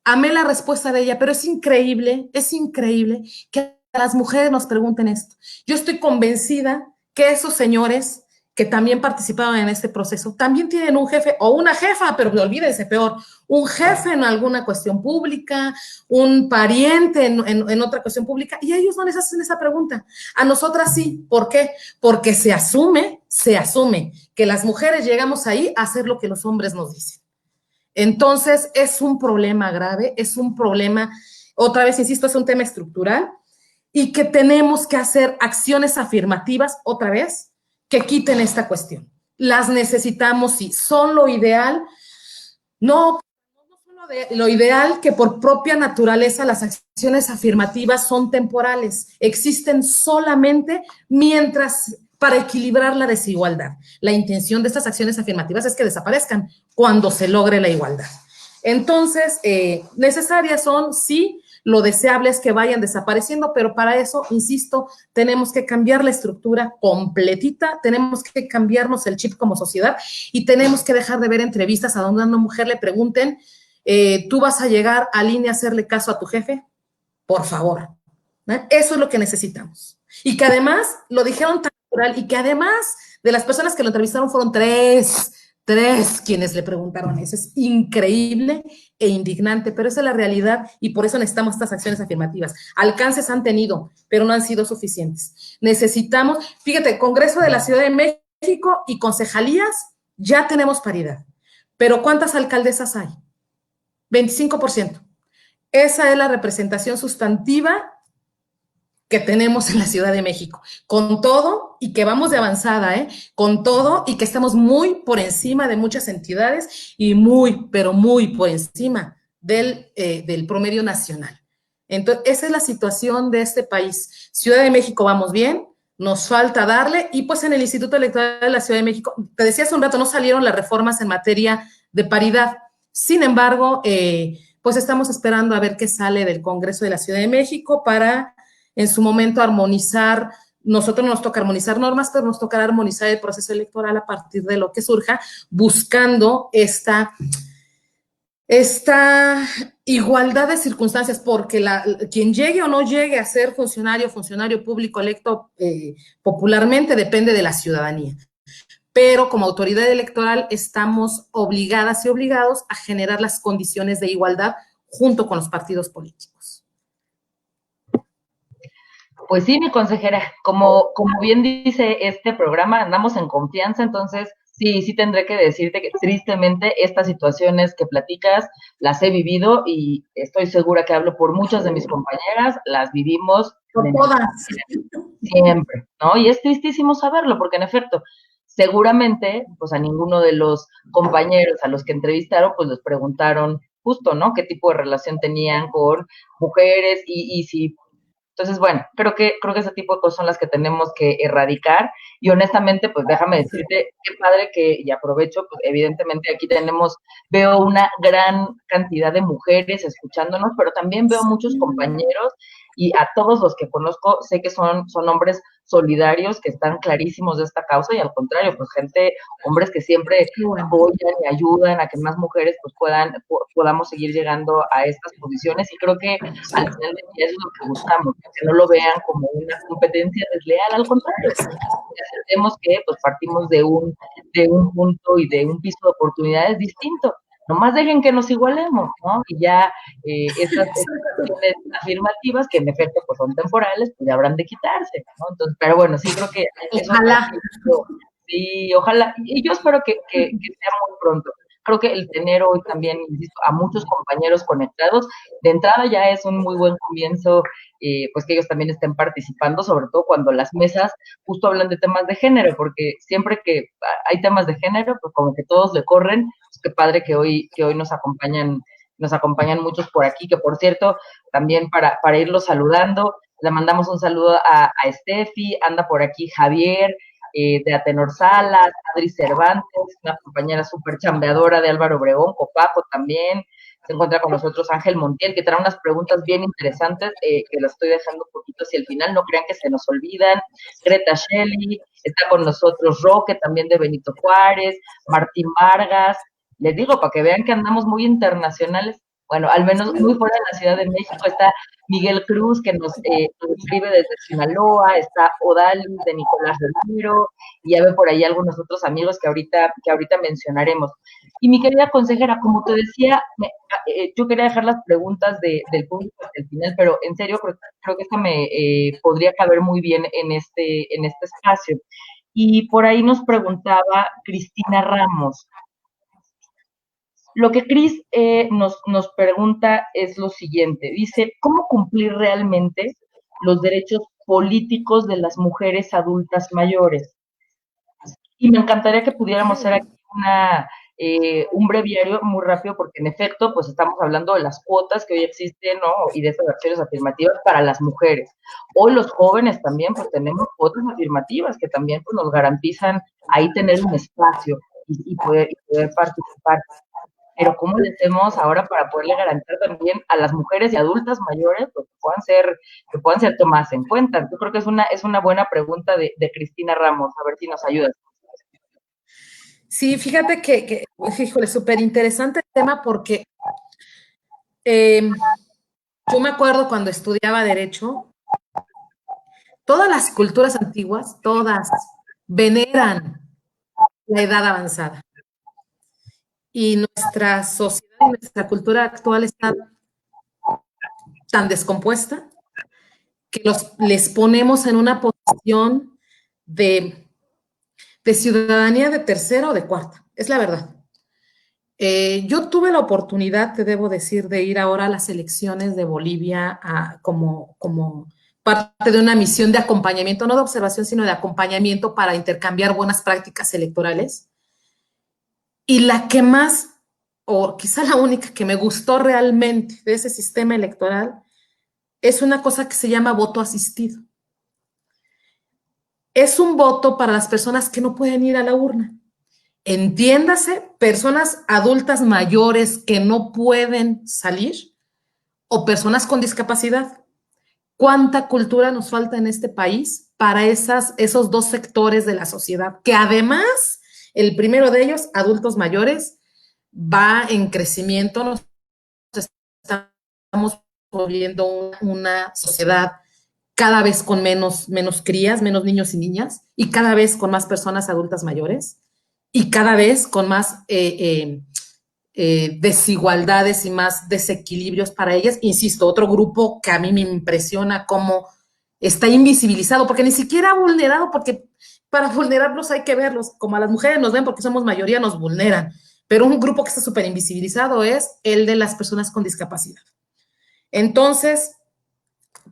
Amé la respuesta de ella, pero es increíble que a las mujeres nos pregunten esto. Yo estoy convencida que esos señores que también participaban en este proceso, también tienen un jefe o una jefa, pero olvídense, peor, un jefe en alguna cuestión pública, un pariente en otra cuestión pública, y a ellos no les hacen esa pregunta. A nosotras sí. ¿Por qué? Porque se asume que las mujeres llegamos ahí a hacer lo que los hombres nos dicen. Entonces, es un problema grave, es un problema, otra vez, insisto, es un tema estructural y que tenemos que hacer acciones afirmativas, otra vez, que quiten esta cuestión. Las necesitamos, sí, son lo ideal, no solo lo ideal que por propia naturaleza las acciones afirmativas son temporales, existen solamente mientras para equilibrar la desigualdad. La intención de estas acciones afirmativas es que desaparezcan cuando se logre la igualdad. Entonces, necesarias son, sí, lo deseable es que vayan desapareciendo, pero para eso, insisto, tenemos que cambiar la estructura completita, tenemos que cambiarnos el chip como sociedad y tenemos que dejar de ver entrevistas a donde a una mujer le pregunten, ¿tú vas a llegar al INE a hacerle caso a tu jefe? Por favor. Eso es lo que necesitamos. Y que además lo dijeron tan natural y que además de las personas que lo entrevistaron fueron tres quienes le preguntaron eso. Es increíble e indignante, pero esa es la realidad y por eso necesitamos estas acciones afirmativas. Alcances han tenido, pero no han sido suficientes. Necesitamos, fíjate, Congreso de la Ciudad de México y concejalías, ya tenemos paridad. Pero ¿cuántas alcaldesas hay? 25%. Esa es la representación sustantiva que tenemos en la Ciudad de México, con todo y que vamos de avanzada, con todo y que estamos muy por encima de muchas entidades y muy, pero muy por encima del promedio nacional. Entonces, esa es la situación de este país. Ciudad de México vamos bien, nos falta darle y pues en el Instituto Electoral de la Ciudad de México, te decía hace un rato, no salieron las reformas en materia de paridad. Sin embargo, pues estamos esperando a ver qué sale del Congreso de la Ciudad de México para en su momento armonizar, nosotros nos toca armonizar normas, pero nos tocará armonizar el proceso electoral a partir de lo que surja, buscando esta igualdad de circunstancias, porque quien llegue o no llegue a ser funcionario público electo popularmente depende de la ciudadanía. Pero como autoridad electoral estamos obligadas y obligados a generar las condiciones de igualdad junto con los partidos políticos. Pues sí, mi consejera, como bien dice este programa, andamos en confianza, entonces sí tendré que decirte que tristemente estas situaciones que platicas las he vivido y estoy segura que hablo por muchas de mis compañeras, las vivimos por todas. Siempre, ¿no? Y es tristísimo saberlo, porque en efecto, seguramente, pues a ninguno de los compañeros a los que entrevistaron, pues les preguntaron justo, ¿no? Qué tipo de relación tenían con mujeres y si entonces, bueno, creo que ese tipo de cosas son las que tenemos que erradicar y honestamente, pues déjame decirte, qué padre que, y aprovecho, pues evidentemente aquí veo una gran cantidad de mujeres escuchándonos, pero también veo muchos compañeros y a todos los que conozco, sé que son hombres solidarios, que están clarísimos de esta causa y al contrario, pues hombres que siempre apoyan y ayudan a que más mujeres pues podamos seguir llegando a estas posiciones y creo que al final del día eso es lo que buscamos, que no lo vean como una competencia desleal, al contrario, entendemos que pues partimos de un punto y de un piso de oportunidades distinto. Nomás dejen que nos igualemos, ¿no? Y ya estas acciones afirmativas, que en efecto pues son temporales, pues ya habrán de quitarse, ¿no? Entonces, pero bueno, sí creo que ojalá. Sí, ojalá, y yo espero que sea muy pronto. creo que el tener hoy también, insisto, a muchos compañeros conectados, de entrada ya es un muy buen comienzo, pues que ellos también estén participando, sobre todo cuando las mesas justo hablan de temas de género, porque siempre que hay temas de género, pues como que todos le corren, pues qué padre que hoy nos acompañan muchos por aquí, que por cierto, también para irlos saludando, le mandamos un saludo a Steffi, anda por aquí Javier, de Atenor Salas, Adri Cervantes, una compañera súper chambeadora de Álvaro Obregón, Copaco también, se encuentra con nosotros Ángel Montiel, que trae unas preguntas bien interesantes, que las estoy dejando un poquito hacia el final, no crean que se nos olvidan, Greta Shelley, está con nosotros Roque, también de Benito Juárez, Martín Vargas, les digo, para que vean que andamos muy internacionales, bueno, al menos muy fuera de la Ciudad de México, está Miguel Cruz, que nos escribe desde Sinaloa, está Odalis de Nicolás Ramiro, y ya ve por ahí algunos otros amigos que ahorita mencionaremos. Y mi querida consejera, como te decía, yo quería dejar las preguntas del público hasta el final, pero en serio creo que esta me podría caber muy bien en este espacio. Y por ahí nos preguntaba Cristina Ramos. Lo que Cris nos pregunta es lo siguiente, dice, ¿cómo cumplir realmente los derechos políticos de las mujeres adultas mayores? Y me encantaría que pudiéramos hacer aquí un breviario muy rápido, porque en efecto, pues estamos hablando de las cuotas que hoy existen, ¿no? Y de esas acciones afirmativas para las mujeres. Hoy los jóvenes también, pues tenemos cuotas afirmativas que también pues, nos garantizan ahí tener un espacio y poder participar. Pero ¿cómo le hacemos ahora para poderle garantizar también a las mujeres y adultas mayores pues, que puedan ser tomadas en cuenta? Yo creo que es una buena pregunta de Cristina Ramos, a ver si nos ayudas. Sí, fíjate híjole, súper interesante el tema porque yo me acuerdo cuando estudiaba Derecho, todas las culturas antiguas, todas veneran la edad avanzada. Y nuestra sociedad y nuestra cultura actual está tan descompuesta que les ponemos en una posición de ciudadanía de tercera o de cuarta. Es la verdad. Yo tuve la oportunidad, te debo decir, de ir ahora a las elecciones de Bolivia como parte de una misión de acompañamiento, no de observación, sino de acompañamiento para intercambiar buenas prácticas electorales. Y la que más, o quizá la única que me gustó realmente de ese sistema electoral, es una cosa que se llama voto asistido. Es un voto para las personas que no pueden ir a la urna. Entiéndase, personas adultas mayores que no pueden salir o personas con discapacidad. ¿Cuánta cultura nos falta en este país para esos dos sectores de la sociedad? Que además, el primero de ellos, adultos mayores, va en crecimiento. Nos estamos volviendo una sociedad cada vez con menos crías, menos niños y niñas, y cada vez con más personas adultas mayores, y cada vez con más desigualdades y más desequilibrios para ellas. Insisto, otro grupo que a mí me impresiona cómo está invisibilizado, porque ni siquiera vulnerado, porque para vulnerarlos hay que verlos, como a las mujeres nos ven porque somos mayoría, nos vulneran, pero un grupo que está súper invisibilizado es el de las personas con discapacidad. Entonces,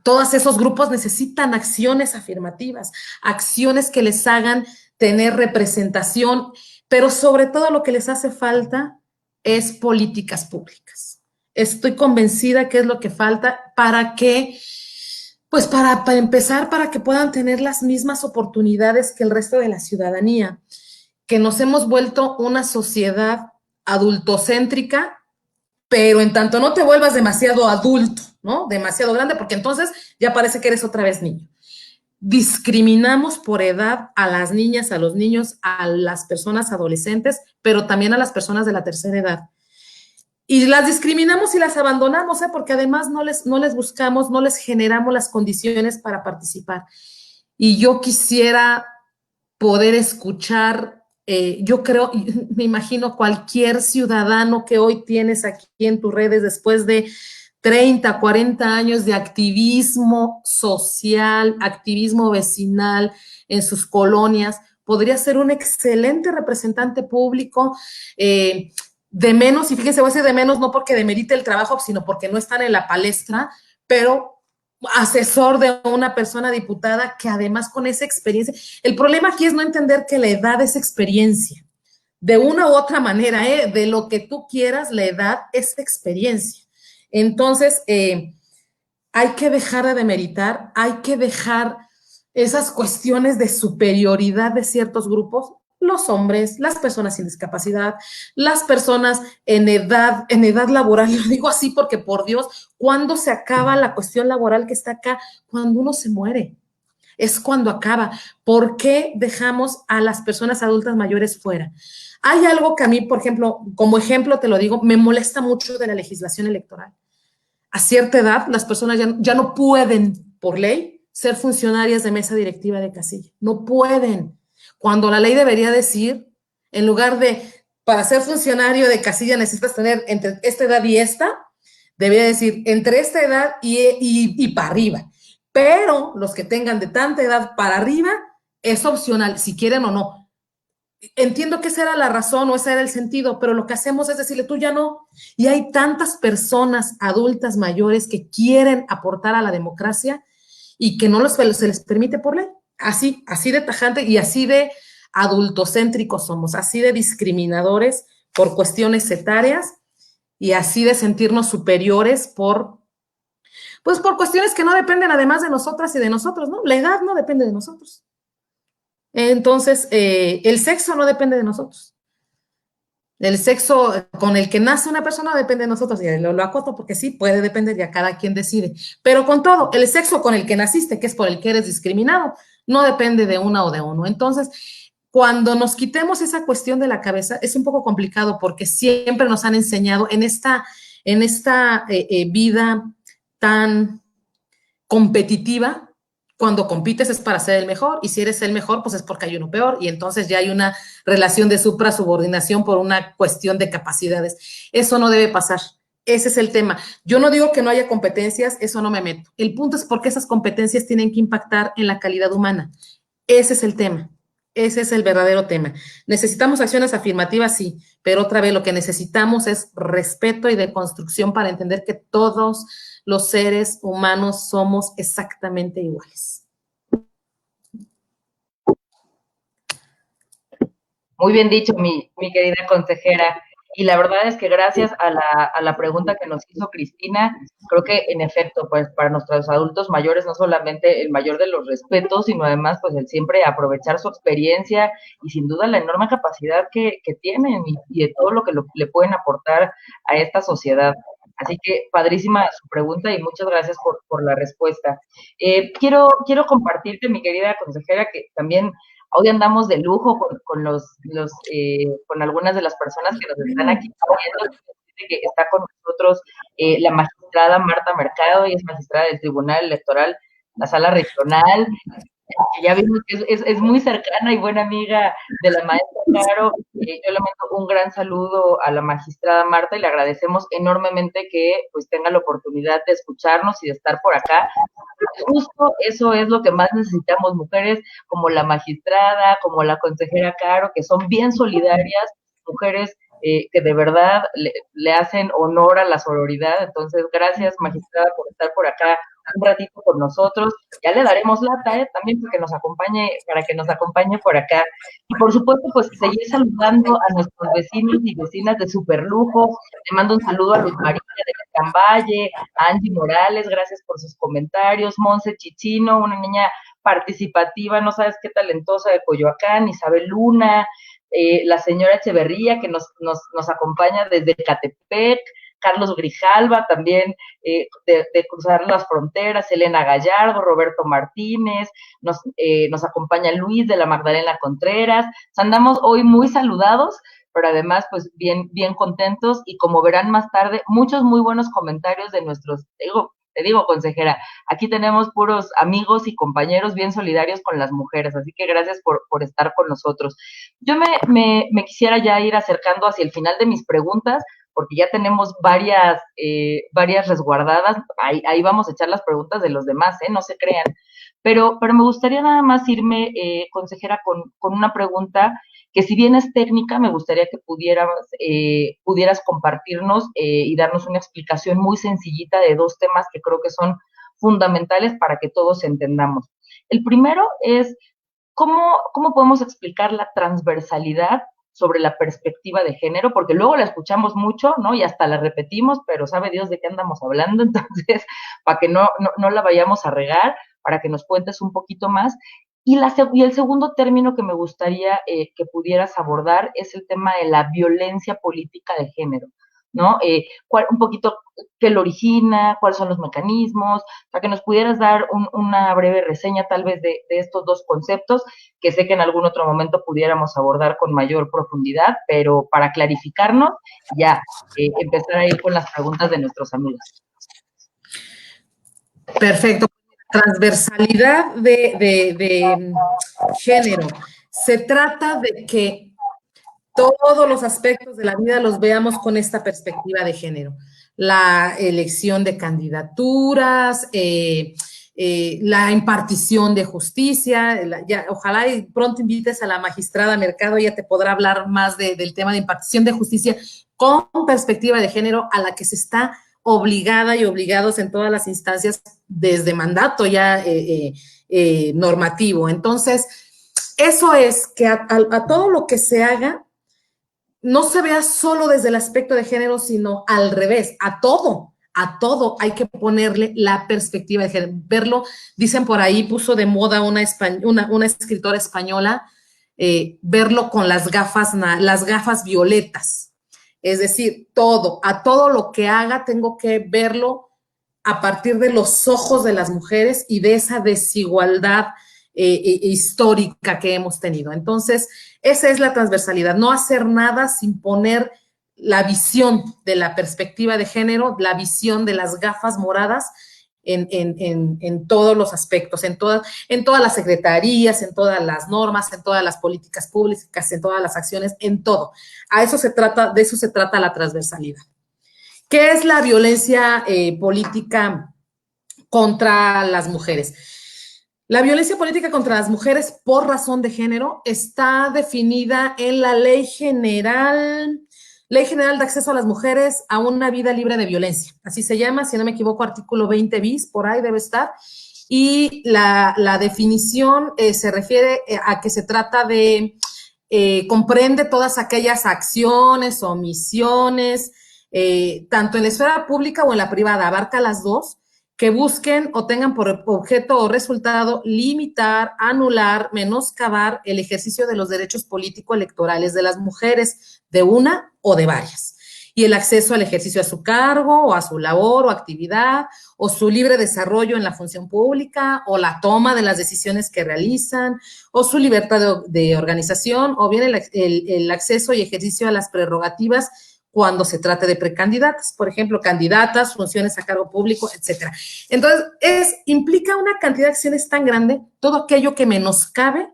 todos esos grupos necesitan acciones afirmativas, acciones que les hagan tener representación, pero sobre todo lo que les hace falta es políticas públicas. Estoy convencida que es lo que falta para que, pues para empezar, para que puedan tener las mismas oportunidades que el resto de la ciudadanía, que nos hemos vuelto una sociedad adultocéntrica, pero en tanto no te vuelvas demasiado adulto, ¿no? Demasiado grande, porque entonces ya parece que eres otra vez niño. Discriminamos por edad a las niñas, a los niños, a las personas adolescentes, pero también a las personas de la tercera edad. Y las discriminamos y las abandonamos, porque además no les buscamos, no les generamos las condiciones para participar. Y yo quisiera poder escuchar, yo creo, me imagino cualquier ciudadano que hoy tienes aquí en tus redes después de 30, 40 años de activismo social, activismo vecinal en sus colonias, podría ser un excelente representante público, de menos, y fíjense, voy a decir de menos no porque demerite el trabajo, sino porque no están en la palestra, pero asesor de una persona diputada que además con esa experiencia, el problema aquí es no entender que la edad es experiencia. De una u otra manera, de lo que tú quieras, la edad es experiencia. Entonces, hay que dejar de demeritar, hay que dejar esas cuestiones de superioridad de ciertos grupos, los hombres, las personas sin discapacidad, las personas en edad laboral, lo digo así porque por Dios, ¿cuándo se acaba la cuestión laboral que está acá? Cuando uno se muere, es cuando acaba. ¿Por qué dejamos a las personas adultas mayores fuera? Hay algo que a mí, por ejemplo, como ejemplo te lo digo, me molesta mucho de la legislación electoral. A cierta edad, las personas ya no pueden, por ley, ser funcionarias de mesa directiva de casilla. No pueden. Cuando la ley debería decir, en lugar de, para ser funcionario de casilla necesitas tener entre esta edad y esta, debería decir, entre esta edad y para arriba. Pero los que tengan de tanta edad para arriba, es opcional, si quieren o no. Entiendo que esa era la razón o ese era el sentido, pero lo que hacemos es decirle, tú ya no. Y hay tantas personas adultas mayores que quieren aportar a la democracia y que no se les permite por ley. Así de tajante y así de adultocéntricos somos, así de discriminadores por cuestiones etarias y así de sentirnos superiores pues por cuestiones que no dependen además de nosotras y de nosotros, ¿no? La edad no depende de nosotros. Entonces, el sexo no depende de nosotros. El sexo con el que nace una persona depende de nosotros, y lo acoto porque sí, puede depender, ya cada quien decide. Pero con todo, el sexo con el que naciste, que es por el que eres discriminado, no depende de una o de uno. Entonces, cuando nos quitemos esa cuestión de la cabeza, es un poco complicado porque siempre nos han enseñado en esta vida tan competitiva, cuando compites es para ser el mejor, y si eres el mejor, pues es porque hay uno peor, y entonces ya hay una relación de supra-subordinación por una cuestión de capacidades. Eso no debe pasar. Ese es el tema. Yo no digo que no haya competencias, eso no me meto. El punto es porque esas competencias tienen que impactar en la calidad humana. Ese es el tema. Ese es el verdadero tema. ¿Necesitamos acciones afirmativas? Sí, pero otra vez lo que necesitamos es respeto y deconstrucción para entender que todos los seres humanos somos exactamente iguales. Muy bien dicho, mi querida consejera. Y la verdad es que gracias a la pregunta que nos hizo Cristina, creo que en efecto, pues para nuestros adultos mayores no solamente el mayor de los respetos, sino además pues el siempre aprovechar su experiencia y sin duda la enorme capacidad que tienen y de todo lo que le pueden aportar a esta sociedad. Así que padrísima su pregunta y muchas gracias por la respuesta. Quiero compartirte, mi querida consejera, que también hoy andamos de lujo con algunas de las personas que nos están aquí viendo, que está con nosotros la magistrada Marta Mercado, y es magistrada del Tribunal Electoral, la Sala Regional, que ya vimos que es muy cercana y buena amiga de la maestra Caro. Yo le mando un gran saludo a la magistrada Marta y le agradecemos enormemente que pues tenga la oportunidad de escucharnos y de estar por acá. Justo eso es lo que más necesitamos, mujeres como la magistrada, como la consejera Caro, que son bien solidarias, mujeres que de verdad le hacen honor a la sororidad. Entonces, gracias, magistrada, por estar por acá un ratito con nosotros. Ya le daremos lata, también para que nos acompañe por acá. Y por supuesto, pues seguir saludando a nuestros vecinos y vecinas de Superlujo. Le mando un saludo a Luz María de Camballe, a Angie Morales, gracias por sus comentarios, Monse Chichino, una niña participativa, no sabes qué talentosa, de Coyoacán, Isabel Luna, la señora Echeverría, que nos acompaña desde Catepec, Carlos Grijalva, también de cruzar las fronteras, Elena Gallardo, Roberto Martínez, nos acompaña Luis de la Magdalena Contreras. Andamos hoy muy saludados, pero además pues bien contentos, y como verán más tarde, muchos muy buenos comentarios de nuestros, te digo, consejera, aquí tenemos puros amigos y compañeros bien solidarios con las mujeres, así que gracias por estar con nosotros. Yo me quisiera ya ir acercando hacia el final de mis preguntas, porque ya tenemos varias resguardadas. Ahí vamos a echar las preguntas de los demás, no se crean. Pero me gustaría nada más irme, consejera, con una pregunta que si bien es técnica, me gustaría que pudieras compartirnos y darnos una explicación muy sencillita de dos temas que creo que son fundamentales para que todos entendamos. El primero es cómo podemos explicar la transversalidad sobre la perspectiva de género, porque luego la escuchamos mucho, ¿no? Y hasta la repetimos, pero sabe Dios de qué andamos hablando, entonces, para que no la vayamos a regar, para que nos cuentes un poquito más. Y el segundo término que me gustaría que pudieras abordar es el tema de la violencia política de género, ¿no? Un poquito qué lo origina, cuáles son los mecanismos, para que nos pudieras dar una breve reseña tal vez de estos dos conceptos, que sé que en algún otro momento pudiéramos abordar con mayor profundidad, pero para clarificarnos, ya empezar a ir con las preguntas de nuestros amigos. Perfecto. Transversalidad de género. Se trata de que todos los aspectos de la vida los veamos con esta perspectiva de género. La elección de candidaturas, la impartición de justicia. Ojalá y pronto invites a la magistrada Mercado, ella te podrá hablar más del tema de impartición de justicia con perspectiva de género, a la que se está obligada y obligados en todas las instancias desde mandato ya normativo. Entonces, eso es que a todo lo que se haga no se vea solo desde el aspecto de género, sino al revés, a todo hay que ponerle la perspectiva de género. Verlo, dicen por ahí, puso de moda una escritora española, verlo con las gafas violetas. Es decir, a todo lo que haga tengo que verlo a partir de los ojos de las mujeres y de esa desigualdad histórica que hemos tenido. Entonces, esa es la transversalidad, no hacer nada sin poner la visión de la perspectiva de género, la visión de las gafas moradas en todos los aspectos, en todas las secretarías, en todas las normas, en todas las políticas públicas, en todas las acciones, en todo. De eso se trata la transversalidad. ¿Qué es la violencia política contra las mujeres? La violencia política contra las mujeres por razón de género está definida en la Ley General de Acceso a las Mujeres a una vida libre de violencia. Así se llama, si no me equivoco, artículo 20 bis, por ahí debe estar. Y la definición se refiere a que se trata de, comprende todas aquellas acciones, omisiones, tanto en la esfera pública o en la privada, abarca las dos, que busquen o tengan por objeto o resultado limitar, anular, menoscabar el ejercicio de los derechos político-electorales de las mujeres, de una o de varias, y el acceso al ejercicio a su cargo o a su labor o actividad, o su libre desarrollo en la función pública, o la toma de las decisiones que realizan, o su libertad de organización, o bien el acceso y ejercicio a las prerrogativas cuando se trate de precandidatas, por ejemplo, candidatas, funciones a cargo público, etcétera. Entonces, implica una cantidad de acciones tan grande, todo aquello que menoscabe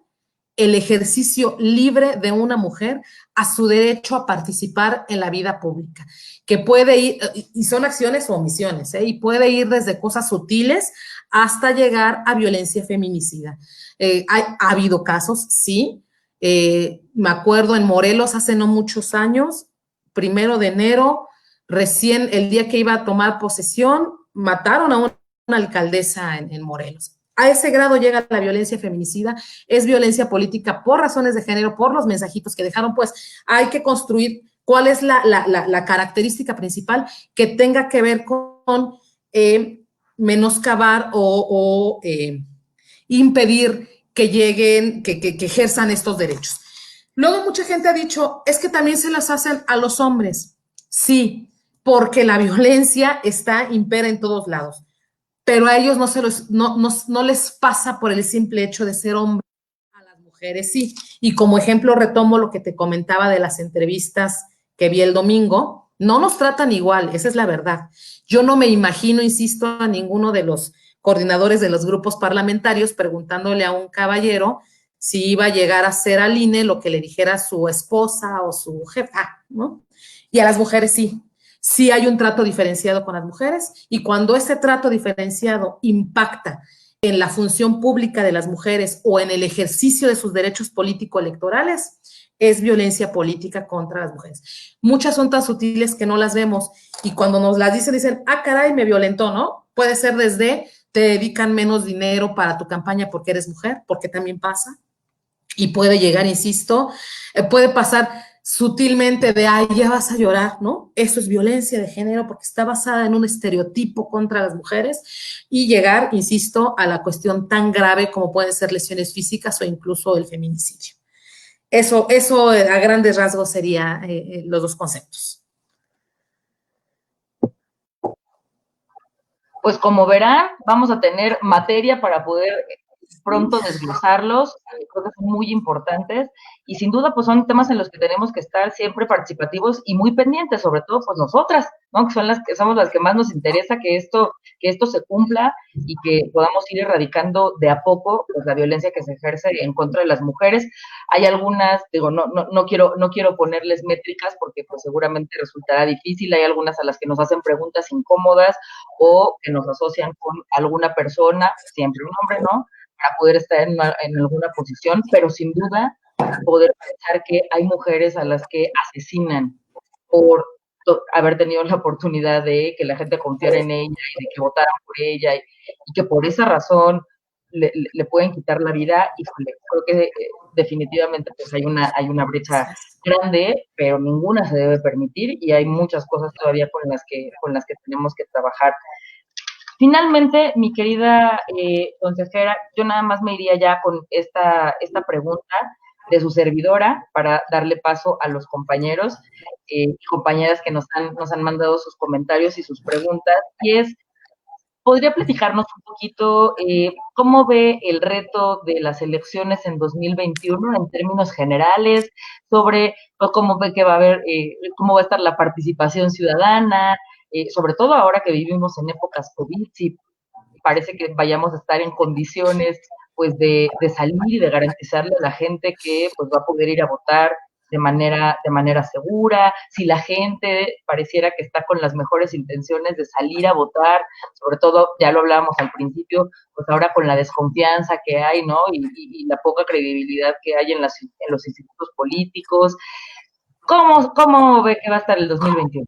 el ejercicio libre de una mujer a su derecho a participar en la vida pública, que puede ir, y son acciones o omisiones, y puede ir desde cosas sutiles hasta llegar a violencia feminicida. Ha habido casos, sí. Me acuerdo en Morelos hace no muchos años, 1 de enero, recién el día que iba a tomar posesión, mataron a una alcaldesa en Morelos. A ese grado llega la violencia feminicida, es violencia política por razones de género, por los mensajitos que dejaron, pues hay que construir cuál es la característica principal que tenga que ver con menoscabar o impedir que lleguen, que ejerzan estos derechos. Luego mucha gente ha dicho, es que también se las hacen a los hombres. Sí, porque la violencia impera en todos lados, pero a ellos no les pasa por el simple hecho de ser hombres. A las mujeres sí. Y como ejemplo retomo lo que te comentaba de las entrevistas que vi el domingo, no nos tratan igual, esa es la verdad. Yo no me imagino, insisto, a ninguno de los coordinadores de los grupos parlamentarios preguntándole a un caballero si iba a llegar a hacer al INE lo que le dijera su esposa o su jefa, ¿no? Y a las mujeres sí hay un trato diferenciado con las mujeres, y cuando ese trato diferenciado impacta en la función pública de las mujeres o en el ejercicio de sus derechos político-electorales, es violencia política contra las mujeres. Muchas son tan sutiles que no las vemos y cuando nos las dicen, ah, caray, me violentó, ¿no? Puede ser desde te dedican menos dinero para tu campaña porque eres mujer, porque también pasa. Y puede llegar, insisto, puede pasar sutilmente de, ay, ya vas a llorar, ¿no? Eso es violencia de género porque está basada en un estereotipo contra las mujeres y llegar, insisto, a la cuestión tan grave como pueden ser lesiones físicas o incluso el feminicidio. Eso a grandes rasgos sería los dos conceptos. Pues como verán, vamos a tener materia para poder pronto desglosarlos, creo que son muy importantes y sin duda pues son temas en los que tenemos que estar siempre participativos y muy pendientes, sobre todo pues nosotras, ¿no? Que son las que somos las que más nos interesa que esto se cumpla y que podamos ir erradicando de a poco pues la violencia que se ejerce en contra de las mujeres. Hay algunas, digo, no quiero ponerles métricas porque pues seguramente resultará difícil, hay algunas a las que nos hacen preguntas incómodas o que nos asocian con alguna persona, siempre un hombre, ¿no? Para poder estar en alguna posición, pero sin duda poder pensar que hay mujeres a las que asesinan por haber tenido la oportunidad de que la gente confiara en ella y de que votaran por ella y que por esa razón le pueden quitar la vida y creo que definitivamente pues hay una brecha grande, pero ninguna se debe permitir y hay muchas cosas todavía con las que tenemos que trabajar. Finalmente, mi querida consejera, yo nada más me iría ya con esta pregunta de su servidora para darle paso a los compañeros y compañeras que nos han mandado sus comentarios y sus preguntas. Y es, ¿podría platicarnos un poquito cómo ve el reto de las elecciones en 2021 en términos generales, sobre cómo ve que va a haber, cómo va a estar la participación ciudadana, sobre todo ahora que vivimos en épocas COVID, si parece que vayamos a estar en condiciones pues de salir y de garantizarle a la gente que pues va a poder ir a votar de manera segura, si la gente pareciera que está con las mejores intenciones de salir a votar, sobre todo, ya lo hablábamos al principio, pues ahora con la desconfianza que hay, ¿no? Y la poca credibilidad que hay en los institutos políticos. ¿Cómo ve que va a estar el 2021?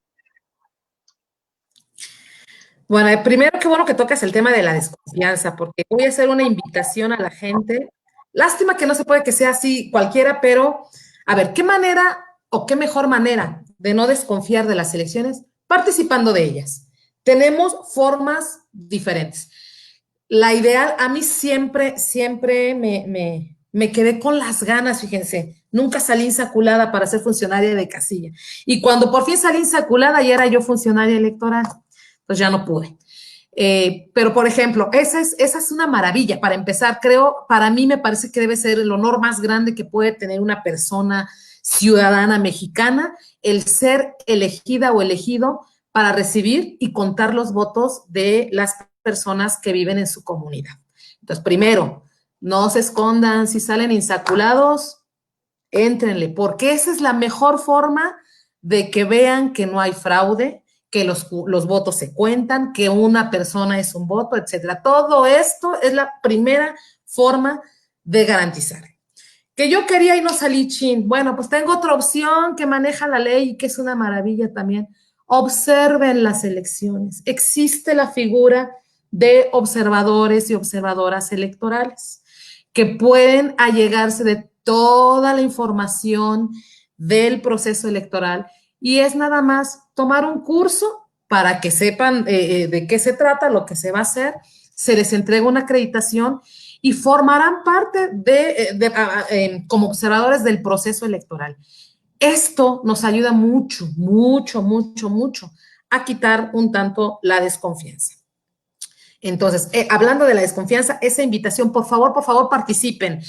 Bueno, primero, qué bueno que tocas el tema de la desconfianza, porque voy a hacer una invitación a la gente. Lástima que no se puede que sea así cualquiera, pero a ver, ¿qué manera o qué mejor manera de no desconfiar de las elecciones? Participando de ellas. Tenemos formas diferentes. La ideal, a mí siempre me quedé con las ganas, fíjense, nunca salí insaculada para ser funcionaria de casilla. Y cuando por fin salí insaculada, ya era yo funcionaria electoral, pues ya no pude. Pero, por ejemplo, esa es una maravilla. Para empezar, creo, para mí me parece que debe ser el honor más grande que puede tener una persona ciudadana mexicana, el ser elegida o elegido para recibir y contar los votos de las personas que viven en su comunidad. Entonces, primero, no se escondan, si salen insaculados, éntrenle, porque esa es la mejor forma de que vean que no hay fraude, que los votos se cuentan, que una persona es un voto, etcétera. Todo esto es la primera forma de garantizar. Que yo quería y no salí chin. Bueno, pues tengo otra opción que maneja la ley y que es una maravilla también. Observen las elecciones. Existe la figura de observadores y observadoras electorales que pueden allegarse de toda la información del proceso electoral y es nada más tomar un curso para que sepan de qué se trata, lo que se va a hacer, se les entrega una acreditación y formarán parte como observadores del proceso electoral. Esto nos ayuda mucho, mucho, mucho, mucho a quitar un tanto la desconfianza. Entonces, hablando de la desconfianza, esa invitación, por favor, participen.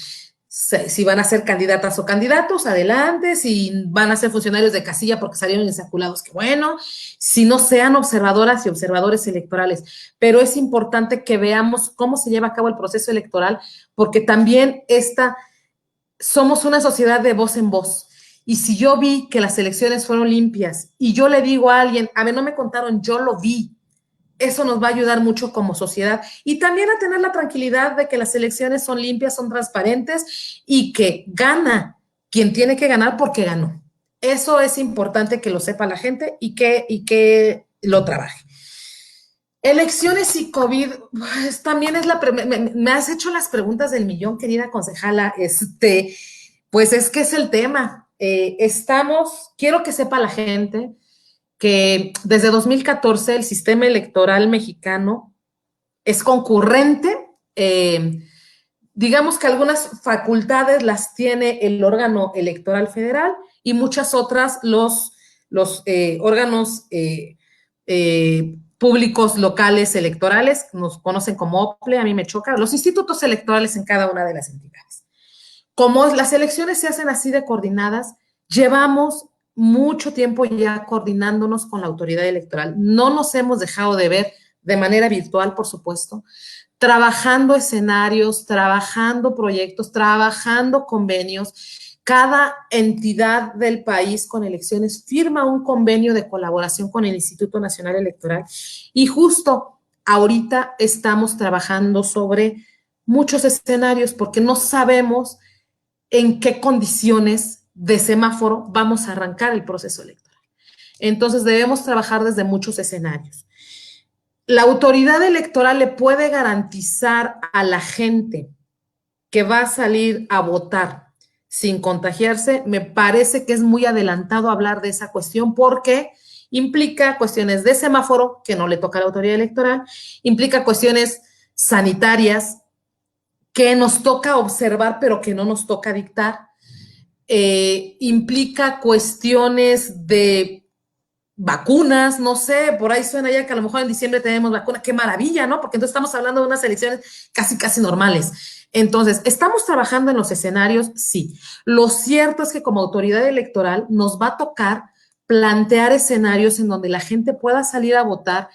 Si van a ser candidatas o candidatos, adelante. Si van a ser funcionarios de casilla porque salieron insaculados, qué bueno. Si no, sean observadoras y observadores electorales. Pero es importante que veamos cómo se lleva a cabo el proceso electoral, porque también somos una sociedad de voz en voz. Y si yo vi que las elecciones fueron limpias y yo le digo a alguien, a ver, no me contaron, yo lo vi, eso nos va a ayudar mucho como sociedad y también a tener la tranquilidad de que las elecciones son limpias, son transparentes y que gana quien tiene que ganar porque ganó. Eso es importante que lo sepa la gente y que lo trabaje. Elecciones y COVID, pues también es me has hecho las preguntas del millón, querida concejala. Pues es que es el tema. Quiero que sepa la gente que desde 2014 el sistema electoral mexicano es concurrente. Digamos que algunas facultades las tiene el órgano electoral federal y muchas otras los órganos públicos locales electorales, nos conocen como OPLE, a mí me choca, los institutos electorales en cada una de las entidades. Como las elecciones se hacen así de coordinadas, llevamos mucho tiempo ya coordinándonos con la autoridad electoral. No nos hemos dejado de ver de manera virtual, por supuesto, trabajando escenarios, trabajando proyectos, trabajando convenios. Cada entidad del país con elecciones firma un convenio de colaboración con el Instituto Nacional Electoral y justo ahorita estamos trabajando sobre muchos escenarios porque no sabemos en qué condiciones de semáforo vamos a arrancar el proceso electoral. Entonces debemos trabajar desde muchos escenarios. La autoridad electoral le puede garantizar a la gente que va a salir a votar sin contagiarse. Me parece que es muy adelantado hablar de esa cuestión porque implica cuestiones de semáforo que no le toca a la autoridad electoral, implica cuestiones sanitarias que nos toca observar pero que no nos toca dictar, implica cuestiones de vacunas, no sé, por ahí suena ya que a lo mejor en diciembre tenemos vacuna, qué maravilla, ¿no? Porque entonces estamos hablando de unas elecciones casi normales. Entonces, ¿estamos trabajando en los escenarios? Sí. Lo cierto es que como autoridad electoral nos va a tocar plantear escenarios en donde la gente pueda salir a votar.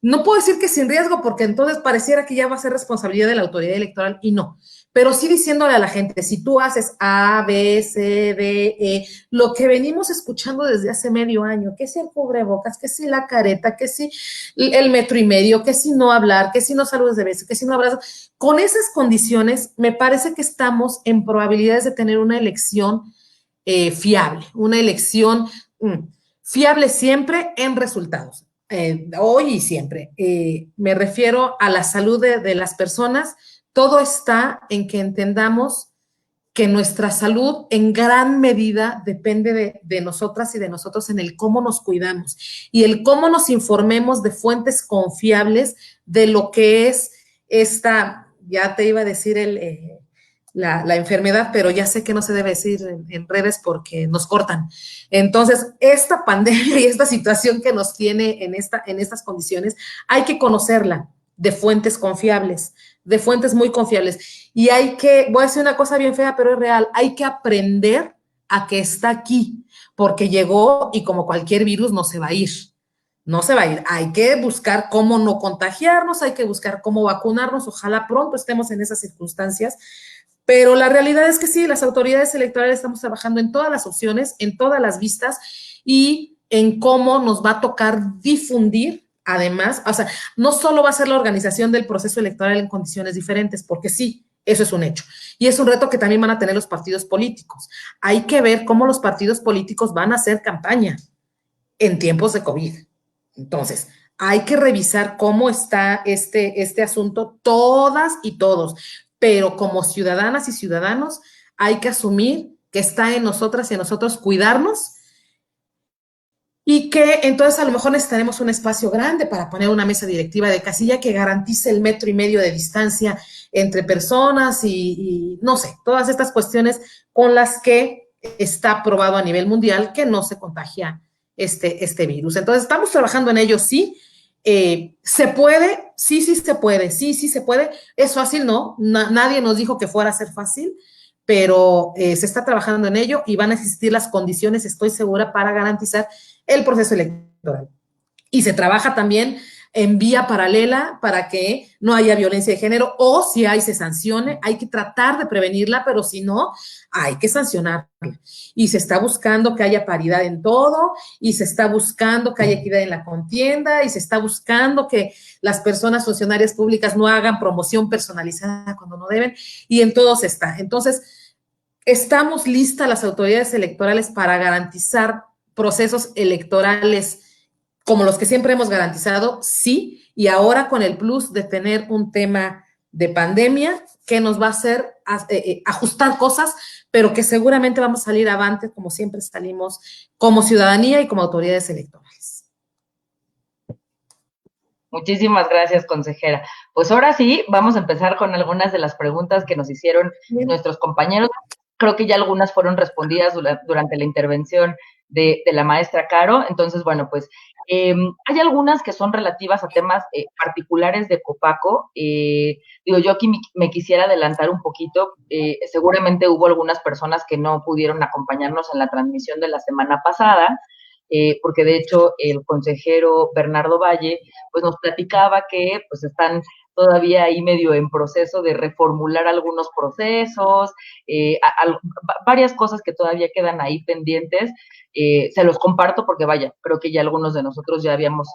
No puedo decir que sin riesgo, porque entonces pareciera que ya va a ser responsabilidad de la autoridad electoral y no. Pero sí diciéndole a la gente, si tú haces A, B, C, D, E, lo que venimos escuchando desde hace medio año, que si el cubrebocas, que si la careta, que si el metro y medio, que si no hablar, que si no saludes de beso, que si no abrazas, con esas condiciones me parece que estamos en probabilidades de tener una elección fiable, una elección fiable siempre en resultados. Hoy y siempre. Me refiero a la salud de las personas. Todo está en que entendamos que nuestra salud en gran medida depende de nosotras y de nosotros en el cómo nos cuidamos y el cómo nos informemos de fuentes confiables de lo que es esta, ya te iba a decir la enfermedad, pero ya sé que no se debe decir en redes porque nos cortan. Entonces, esta pandemia y esta situación que nos tiene en estas condiciones, hay que conocerla de fuentes confiables, de fuentes muy confiables. Y voy a decir una cosa bien fea, pero es real, hay que aprender a que está aquí, porque llegó y como cualquier virus no se va a ir. No se va a ir. Hay que buscar cómo no contagiarnos, hay que buscar cómo vacunarnos. Ojalá pronto estemos en esas circunstancias. Pero la realidad es que sí, las autoridades electorales estamos trabajando en todas las opciones, en todas las vistas y en cómo nos va a tocar difundir. Además, o sea, no solo va a ser la organización del proceso electoral en condiciones diferentes, porque sí, eso es un hecho. Y es un reto que también van a tener los partidos políticos. Hay que ver cómo los partidos políticos van a hacer campaña en tiempos de COVID. Entonces, hay que revisar cómo está este asunto, todas y todos. Pero como ciudadanas y ciudadanos, hay que asumir que está en nosotras y en nosotros cuidarnos y que entonces a lo mejor necesitaremos un espacio grande para poner una mesa directiva de casilla que garantice el metro y medio de distancia entre personas y no sé, todas estas cuestiones con las que está probado a nivel mundial que no se contagia este virus. Entonces estamos trabajando en ello, sí. ¿Se puede? Sí se puede, sí se puede. ¿Es fácil? No, nadie nos dijo que fuera a ser fácil, pero se está trabajando en ello y van a existir las condiciones, estoy segura, para garantizar el proceso electoral. Y se trabaja también en vía paralela para que no haya violencia de género o si hay se sancione, hay que tratar de prevenirla, pero si no, hay que sancionarla. Y se está buscando que haya paridad en todo y se está buscando que haya equidad en la contienda y se está buscando que las personas funcionarias públicas no hagan promoción personalizada cuando no deben y en todo se está. Entonces, ¿Estamos listas las autoridades electorales para garantizar procesos electorales como los que siempre hemos garantizado? Sí, y ahora con el plus de tener un tema de pandemia que nos va a hacer ajustar cosas, pero que seguramente vamos a salir avante como siempre salimos como ciudadanía y como autoridades electorales. Muchísimas gracias, consejera. Pues ahora sí, vamos a empezar con algunas de las preguntas que nos hicieron nuestros compañeros. Creo que ya algunas fueron respondidas durante la intervención de la maestra Caro. Entonces, bueno, pues hay algunas que son relativas a temas particulares de Copaco. Digo, yo aquí me quisiera adelantar un poquito. Seguramente hubo algunas personas que no pudieron acompañarnos en la transmisión de la semana pasada, porque de hecho el consejero Bernardo Valle pues nos platicaba que pues están todavía ahí medio en proceso de reformular algunos procesos, varias cosas que todavía quedan ahí pendientes. Se los comparto porque vaya, creo que ya algunos de nosotros ya habíamos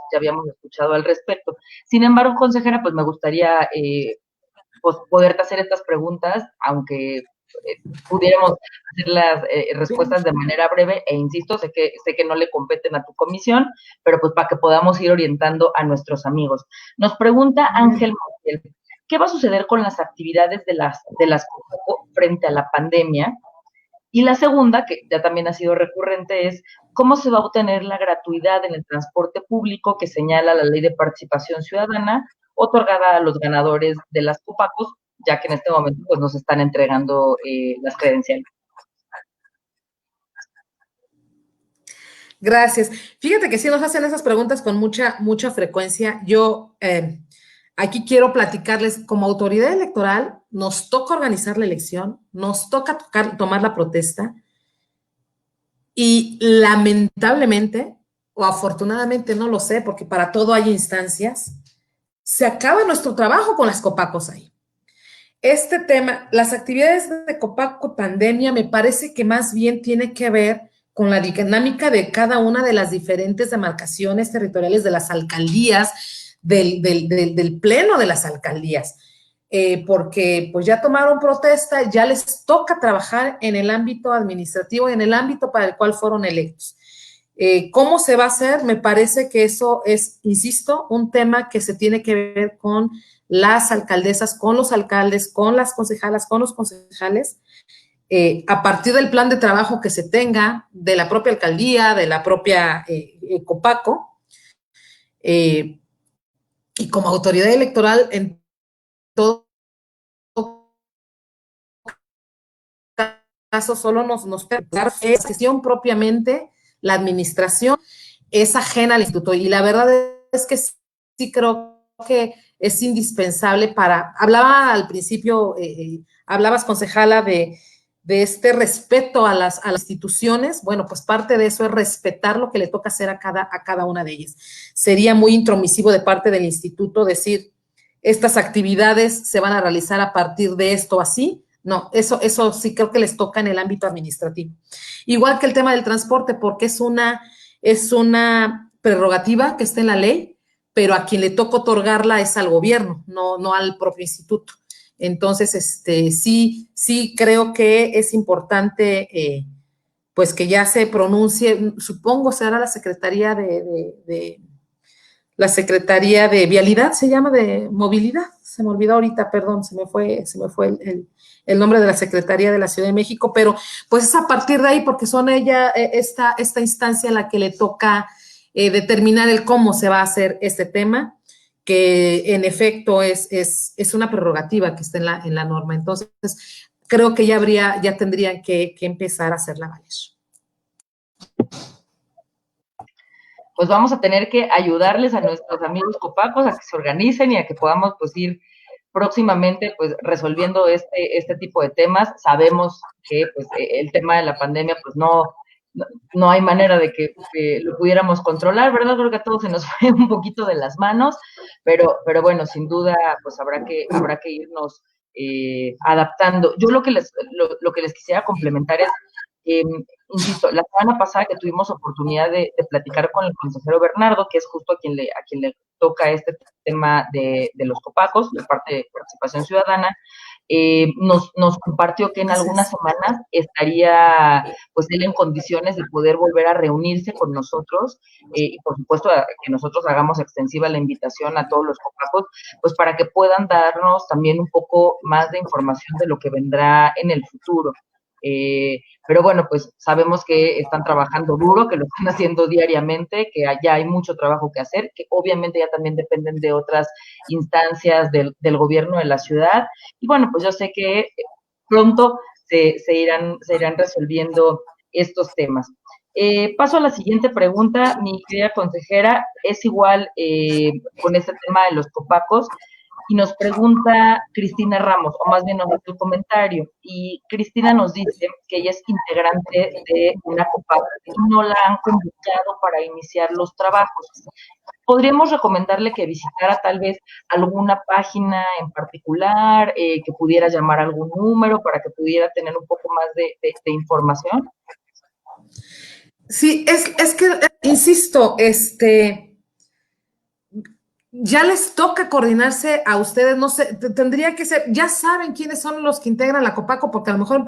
escuchado al respecto. Sin embargo, consejera, pues me gustaría pues, poderte hacer estas preguntas, aunque pudiéramos hacer las respuestas de manera breve, e insisto, sé que no le competen a tu comisión, pero pues para que podamos ir orientando a nuestros amigos. Nos pregunta Ángel Montiel, ¿qué va a suceder con las actividades de las frente a la pandemia? Y la segunda, que ya también ha sido recurrente, es cómo se va a obtener la gratuidad en el transporte público que señala la Ley de Participación Ciudadana, otorgada a los ganadores de las Copacos, ya que en este momento pues, nos están entregando las credenciales. Gracias. Fíjate que sí nos hacen esas preguntas con mucha frecuencia. Yo aquí quiero platicarles, como autoridad electoral, nos toca organizar la elección, nos toca tomar la protesta y lamentablemente, o afortunadamente, no lo sé, porque para todo hay instancias, se acaba nuestro trabajo con las Copacos ahí. Este tema, las actividades de Copaco pandemia, me parece que más bien tiene que ver con la dinámica de cada una de las diferentes demarcaciones territoriales de las alcaldías, del pleno de las alcaldías, porque pues ya tomaron protesta, ya les toca trabajar en el ámbito administrativo y en el ámbito para el cual fueron electos. ¿Cómo se va a hacer? Me parece que eso es, insisto, un tema que se tiene que ver con las alcaldesas, con los alcaldes, con las concejalas, con los concejales, a partir del plan de trabajo que se tenga de la propia alcaldía, de la propia Copaco, y como autoridad electoral en todo caso solo nos puede dar gestión propiamente, la administración es ajena al instituto, y la verdad es que sí creo que es indispensable hablaba al principio, hablabas, concejala, de este respeto a las instituciones. Bueno, pues parte de eso es respetar lo que le toca hacer a cada una de ellas. Sería muy intromisivo de parte del instituto decir, estas actividades se van a realizar a partir de esto así. No, eso sí creo que les toca en el ámbito administrativo. Igual que el tema del transporte, porque es una prerrogativa que está en la ley, pero a quien le toca otorgarla es al gobierno, no al propio instituto. Entonces, sí creo que es importante, pues que ya se pronuncie, supongo será la Secretaría la Secretaría de Vialidad, se llama, de Movilidad, se me olvidó ahorita, perdón, se me fue el nombre de la Secretaría de la Ciudad de México, pero pues es a partir de ahí, porque son esta instancia a la que le toca determinar el cómo se va a hacer este tema, que en efecto es una prerrogativa que está en la norma. Entonces, creo que ya tendrían que empezar a hacerla valer. Pues vamos a tener que ayudarles a nuestros amigos copacos a que se organicen y a que podamos pues ir próximamente pues resolviendo este tipo de temas. Sabemos que pues el tema de la pandemia pues no hay manera de que lo pudiéramos controlar, ¿verdad? Creo que a todos se nos fue un poquito de las manos, pero bueno, sin duda pues habrá que irnos adaptando. Yo lo que les quisiera complementar es insisto, la semana pasada que tuvimos oportunidad de platicar con el consejero Bernardo, que es justo a quien le toca este tema de los copacos, la parte de participación ciudadana, nos compartió que en algunas semanas estaría pues él en condiciones de poder volver a reunirse con nosotros y por supuesto que nosotros hagamos extensiva la invitación a todos los copacos, pues para que puedan darnos también un poco más de información de lo que vendrá en el futuro. Pero bueno, pues sabemos que están trabajando duro, que lo están haciendo diariamente, que ya hay mucho trabajo que hacer, que obviamente ya también dependen de otras instancias del gobierno de la ciudad. Y bueno, pues yo sé que pronto se irán resolviendo estos temas. Paso a la siguiente pregunta, mi querida consejera, es igual con este tema de los copacos, y nos pregunta Cristina Ramos, o más bien nos hace el comentario, y Cristina nos dice que ella es integrante de una copaco y no la han convocado para iniciar los trabajos. Podríamos recomendarle que visitara tal vez alguna página en particular, que pudiera llamar algún número para que pudiera tener un poco más de información. Sí, es que, insisto, ya les toca coordinarse a ustedes, no sé, tendría que ser, ya saben quiénes son los que integran la Copaco, porque a lo mejor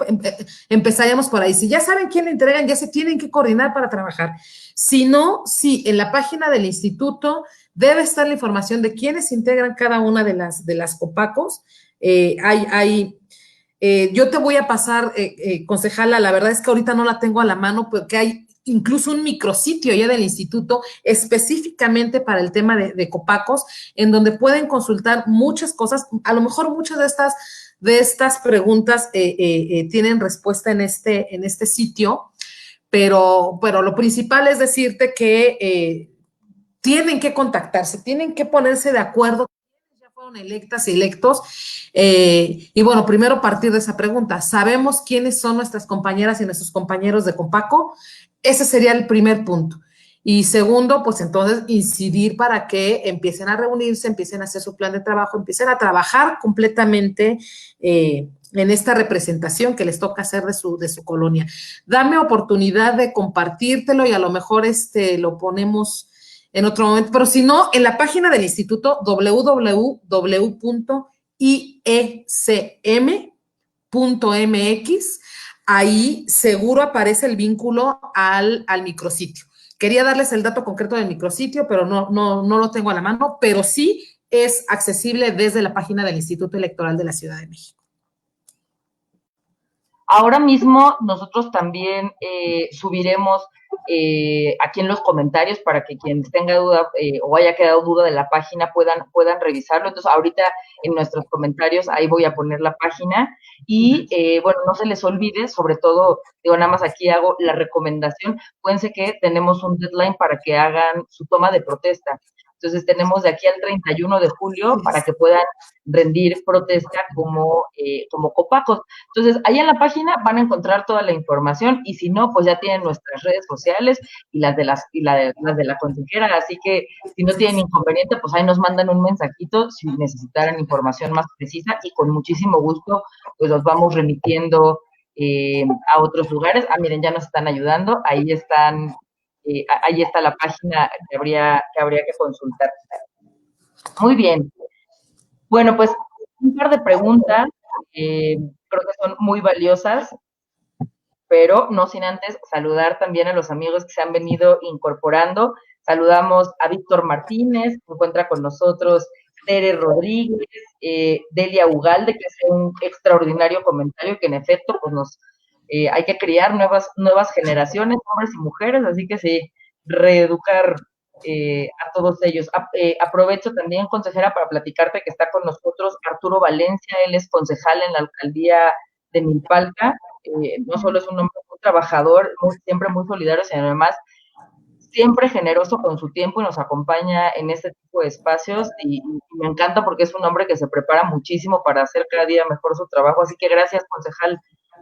empezaríamos por ahí. Si ya saben quién le entregan, ya se tienen que coordinar para trabajar. Si no, sí, en la página del instituto debe estar la información de quiénes integran cada una de las Copacos. Yo te voy a pasar, concejala, la verdad es que ahorita no la tengo a la mano, porque hay incluso un micrositio ya del instituto específicamente para el tema de copacos, en donde pueden consultar muchas cosas. A lo mejor muchas de estas preguntas tienen respuesta en este sitio, pero lo principal es decirte que tienen que contactarse, tienen que ponerse de acuerdo, ya fueron electas y electos. Y bueno, primero partir de esa pregunta, ¿sabemos quiénes son nuestras compañeras y nuestros compañeros de Copaco? Ese sería el primer punto. Y segundo, pues entonces incidir para que empiecen a reunirse, empiecen a hacer su plan de trabajo, empiecen a trabajar completamente en esta representación que les toca hacer de su colonia. Dame oportunidad de compartírtelo y a lo mejor lo ponemos en otro momento, pero si no, en la página del instituto www.iecm.mx, ahí seguro aparece el vínculo al micrositio. Quería darles el dato concreto del micrositio, pero no lo tengo a la mano, pero sí es accesible desde la página del Instituto Electoral de la Ciudad de México. Ahora mismo nosotros también subiremos aquí en los comentarios para que quien tenga duda o haya quedado duda de la página puedan revisarlo. Entonces ahorita en nuestros comentarios ahí voy a poner la página y bueno, no se les olvide, sobre todo, digo, nada más aquí hago la recomendación, fíjense que tenemos un deadline para que hagan su toma de protesta. Entonces tenemos de aquí al 31 de julio para que puedan rendir protesta como copacos. Entonces, ahí en la página van a encontrar toda la información y si no, pues ya tienen nuestras redes sociales y las de las de la consejera, así que si no tienen inconveniente, pues ahí nos mandan un mensajito si necesitaran información más precisa y con muchísimo gusto pues los vamos remitiendo a otros lugares. Ah, miren, ya nos están ayudando, ahí ahí está la página que habría que consultar. Muy bien. Bueno, pues un par de preguntas, creo que son muy valiosas, pero no sin antes saludar también a los amigos que se han venido incorporando. Saludamos a Víctor Martínez, que se encuentra con nosotros, Tere Rodríguez, Delia Ugalde, que hace un extraordinario comentario que en efecto pues hay que criar nuevas generaciones, hombres y mujeres, así que sí, reeducar a todos ellos. Aprovecho también, consejera, para platicarte que está con nosotros Arturo Valencia, él es concejal en la alcaldía de Milpalta, no solo es un hombre muy trabajador, siempre muy solidario, sino además siempre generoso con su tiempo y nos acompaña en este tipo de espacios y me encanta porque es un hombre que se prepara muchísimo para hacer cada día mejor su trabajo, así que gracias, concejal,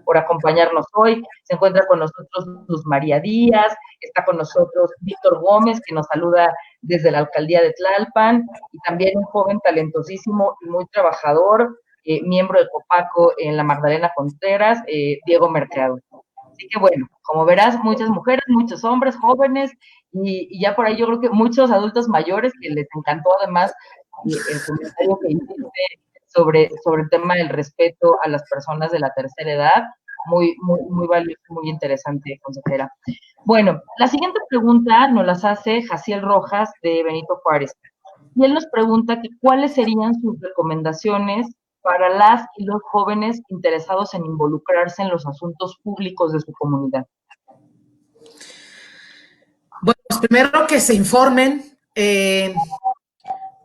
por acompañarnos hoy. Se encuentra con nosotros Luz María Díaz, está con nosotros Víctor Gómez, que nos saluda desde la alcaldía de Tlalpan, y también un joven talentosísimo y muy trabajador, miembro de Copaco en la Magdalena Contreras, Diego Mercado. Así que bueno, como verás, muchas mujeres, muchos hombres, jóvenes, y ya por ahí yo creo que muchos adultos mayores que les encantó además el comentario que hiciste sobre el tema del respeto a las personas de la tercera edad. Muy, muy, muy valioso, muy interesante, consejera. Bueno, la siguiente pregunta nos las hace Jaciel Rojas de Benito Juárez. Y él nos pregunta que cuáles serían sus recomendaciones para las y los jóvenes interesados en involucrarse en los asuntos públicos de su comunidad. Bueno, pues primero que se informen.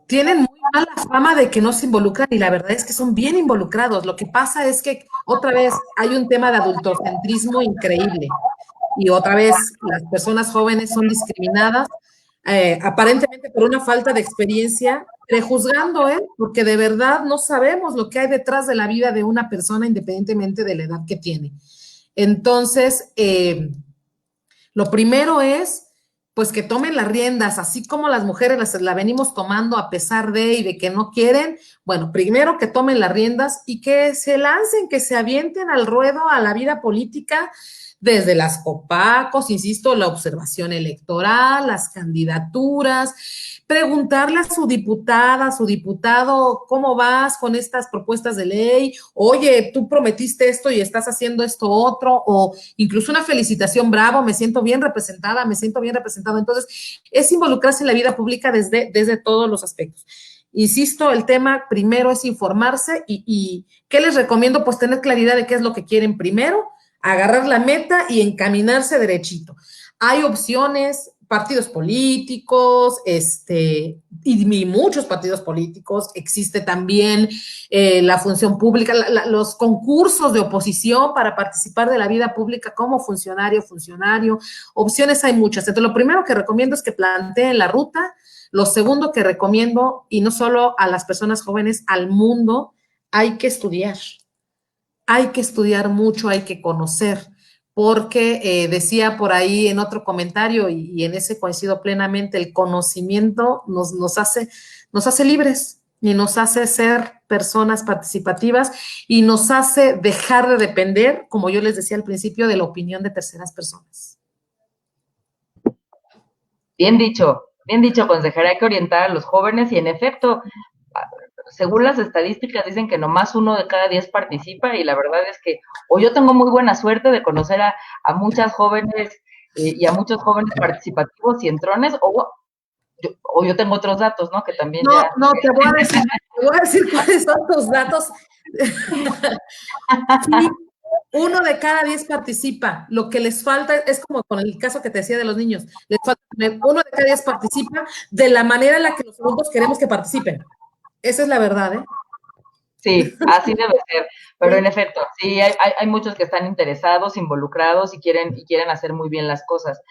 Tienen muy mala fama de que no se involucran y la verdad es que son bien involucrados. Lo que pasa es que otra vez hay un tema de adultocentrismo increíble y otra vez las personas jóvenes son discriminadas aparentemente por una falta de experiencia, prejuzgando, porque de verdad no sabemos lo que hay detrás de la vida de una persona independientemente de la edad que tiene. Entonces, lo primero es pues que tomen las riendas, así como las mujeres la venimos tomando a pesar de y de que no quieren. Bueno, primero que tomen las riendas y que se lancen, que se avienten al ruedo a la vida política desde las COPACOS, insisto, la observación electoral, las candidaturas, preguntarle a su diputada, a su diputado, ¿cómo vas con estas propuestas de ley? Oye, tú prometiste esto y estás haciendo esto otro, o incluso una felicitación, bravo, me siento bien representada, me siento bien representado. Entonces, es involucrarse en la vida pública desde todos los aspectos. Insisto, el tema primero es informarse y ¿qué les recomiendo? Pues tener claridad de qué es lo que quieren primero, agarrar la meta y encaminarse derechito. Hay opciones, partidos políticos, y muchos partidos políticos, existe también la función pública, los concursos de oposición para participar de la vida pública como funcionario, opciones hay muchas. Entonces, lo primero que recomiendo es que planteen la ruta. Lo segundo que recomiendo, y no solo a las personas jóvenes, al mundo, hay que estudiar. Hay que estudiar mucho, hay que conocer, porque decía por ahí en otro comentario, y en ese coincido plenamente, el conocimiento nos hace libres y nos hace ser personas participativas y nos hace dejar de depender, como yo les decía al principio, de la opinión de terceras personas. Bien dicho, consejera, hay que orientar a los jóvenes y en efecto, según las estadísticas dicen que nomás 1 de cada 10 participa y la verdad es que o yo tengo muy buena suerte de conocer a muchas jóvenes y a muchos jóvenes participativos y entrones o yo tengo otros datos, ¿no? Que también no, ya... No, te voy a decir cuáles son tus datos. Sí, 1 de cada 10 participa. Lo que les falta es como con el caso que te decía de los niños. Les falta 1 de cada 10 participa de la manera en la que los adultos queremos que participen. Esa es la verdad, ¿eh? Sí, así debe ser. Pero en efecto, sí, hay muchos que están interesados, involucrados y quieren hacer muy bien las cosas.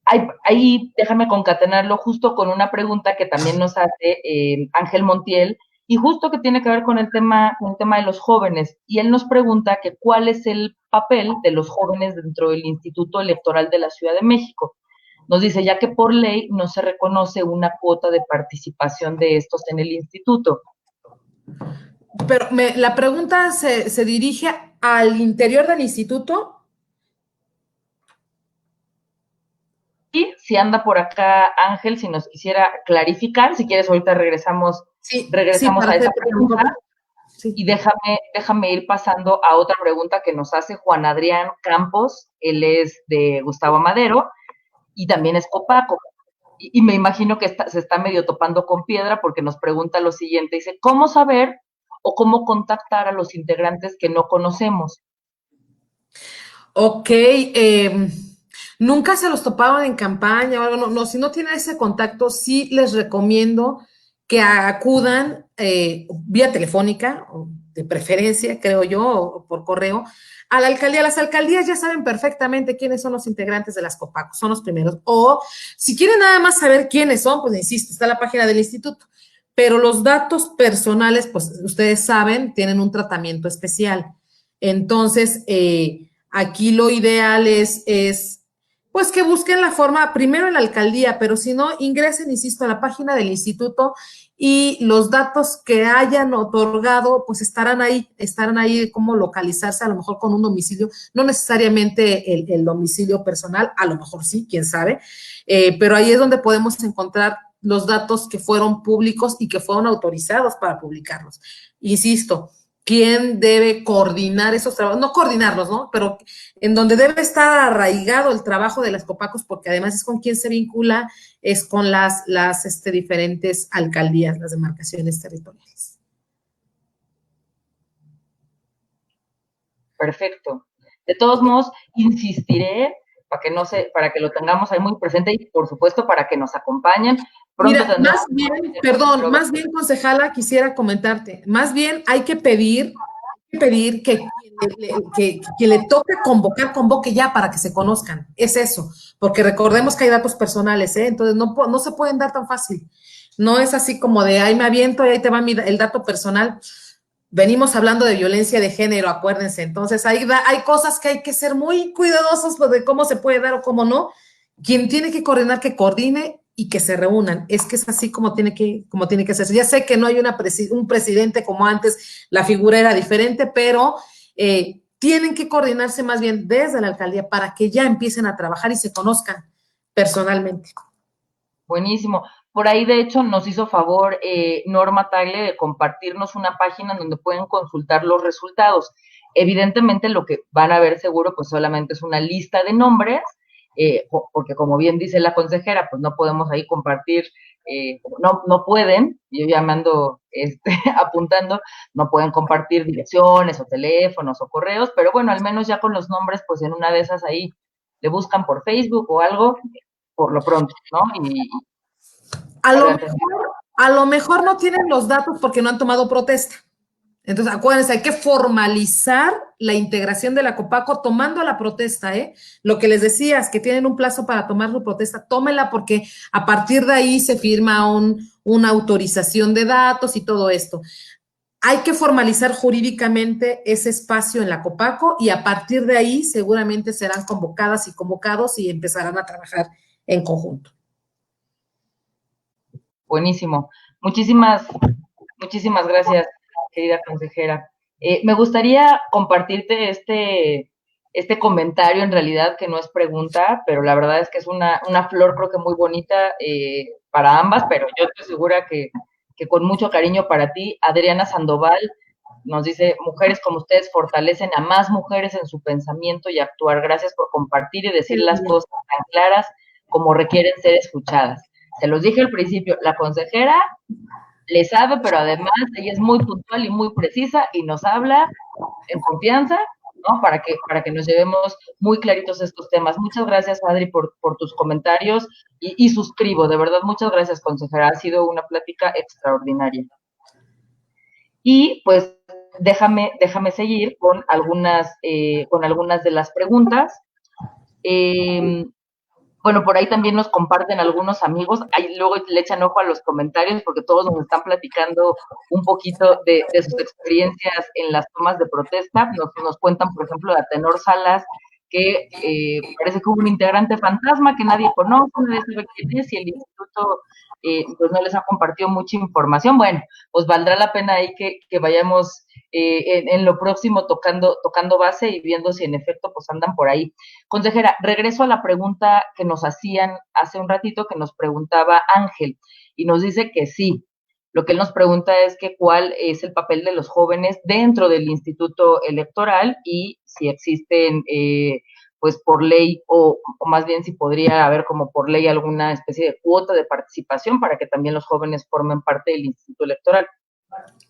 Ahí déjame concatenarlo justo con una pregunta que también nos hace Ángel Montiel, y justo que tiene que ver con el tema de los jóvenes. Y él nos pregunta que cuál es el papel de los jóvenes dentro del Instituto Electoral de la Ciudad de México. Nos dice, ya que por ley no se reconoce una cuota de participación de estos en el instituto. Pero la pregunta se dirige al interior del instituto. Y si anda por acá Ángel, si nos quisiera clarificar, si quieres ahorita regresamos a esa pregunta. Sí. Y déjame ir pasando a otra pregunta que nos hace Juan Adrián Campos, él es de Gustavo Madero y también es Copaco. Y me imagino que se está medio topando con piedra porque nos pregunta lo siguiente, dice, ¿cómo saber o cómo contactar a los integrantes que no conocemos? Ok, nunca se los topaban en campaña o algo, no, si no tienen ese contacto, sí les recomiendo que acudan vía telefónica, o de preferencia, creo yo, o por correo, a la alcaldía. Las alcaldías ya saben perfectamente quiénes son los integrantes de las COPACOS, son los primeros. O si quieren nada más saber quiénes son, pues insisto, está la página del instituto. Pero los datos personales, pues ustedes saben, tienen un tratamiento especial. Entonces, aquí lo ideal es pues que busquen la forma, primero en la alcaldía, pero si no, ingresen, insisto, a la página del instituto y los datos que hayan otorgado, pues estarán ahí cómo localizarse, a lo mejor con un domicilio, no necesariamente el domicilio personal, a lo mejor sí, quién sabe, pero ahí es donde podemos encontrar los datos que fueron públicos y que fueron autorizados para publicarlos. Insisto, ¿quién debe coordinar esos trabajos? No coordinarlos, ¿no? Pero en donde debe estar arraigado el trabajo de las Copacos, porque además es con quien se vincula, es con las diferentes alcaldías, las demarcaciones territoriales. Perfecto. De todos modos, insistiré para que lo tengamos ahí muy presente y, por supuesto, para que nos acompañen. Pronto mira, más bien, concejala, quisiera comentarte, más bien hay que pedir que quien le toque convocar, convoque ya para que se conozcan. Es eso, porque recordemos que hay datos personales, ¿eh? Entonces no se pueden dar tan fácil. No es así como de, ahí me aviento y ahí te va el dato personal. Venimos hablando de violencia de género, acuérdense. Entonces hay cosas que hay que ser muy cuidadosos de cómo se puede dar o cómo no. Quien tiene que coordinar, que coordine y que se reúnan. Es que es así como tiene que hacerse. Ya sé que no hay un presidente como antes, la figura era diferente, pero tienen que coordinarse más bien desde la alcaldía para que ya empiecen a trabajar y se conozcan personalmente. Buenísimo. Por ahí, de hecho, nos hizo favor Norma Tagle de compartirnos una página en donde pueden consultar los resultados. Evidentemente, lo que van a ver seguro, pues solamente es una lista de nombres, porque como bien dice la consejera, pues no podemos ahí compartir, no pueden, yo ya me ando apuntando, no pueden compartir direcciones o teléfonos o correos, pero bueno, al menos ya con los nombres, pues en una de esas ahí le buscan por Facebook o algo, por lo pronto, ¿no? Y a lo mejor no tienen los datos porque no han tomado protesta. Entonces, acuérdense, hay que formalizar la integración de la Copaco tomando la protesta, ¿eh? Lo que les decía es que tienen un plazo para tomar su protesta, tómenla porque a partir de ahí se firma una autorización de datos y todo esto. Hay que formalizar jurídicamente ese espacio en la Copaco y a partir de ahí seguramente serán convocadas y convocados y empezarán a trabajar en conjunto. Buenísimo. Muchísimas gracias, querida consejera. Me gustaría compartirte este comentario, en realidad, que no es pregunta, pero la verdad es que es una flor, creo que muy bonita para ambas, pero yo estoy segura que con mucho cariño para ti. Adriana Sandoval nos dice: mujeres como ustedes fortalecen a más mujeres en su pensamiento y actuar. Gracias por compartir y decir las cosas tan claras como requieren ser escuchadas. Se los dije al principio, la consejera le sabe, pero además ella es muy puntual y muy precisa y nos habla en confianza, ¿no? Para que nos llevemos muy claritos estos temas. Muchas gracias, Adri, por tus comentarios y suscribo, de verdad, muchas gracias, consejera. Ha sido una plática extraordinaria. Y pues déjame seguir con algunas de las preguntas. Bueno, por ahí también nos comparten algunos amigos, ahí luego le echan ojo a los comentarios porque todos nos están platicando un poquito de sus experiencias en las tomas de protesta. Nos cuentan, por ejemplo, de Atenor Salas, que parece que hubo un integrante fantasma que nadie conoce, nadie sabe quién es, y el instituto pues no les ha compartido mucha información. Bueno, pues valdrá la pena ahí que vayamos en lo próximo tocando base y viendo si en efecto pues andan por ahí. Consejera, regreso a la pregunta que nos hacían hace un ratito, que nos preguntaba Ángel, y nos dice que sí. Lo que él nos pregunta es que cuál es el papel de los jóvenes dentro del Instituto Electoral y si existen, pues por ley, o más bien si podría haber como por ley alguna especie de cuota de participación para que también los jóvenes formen parte del Instituto Electoral.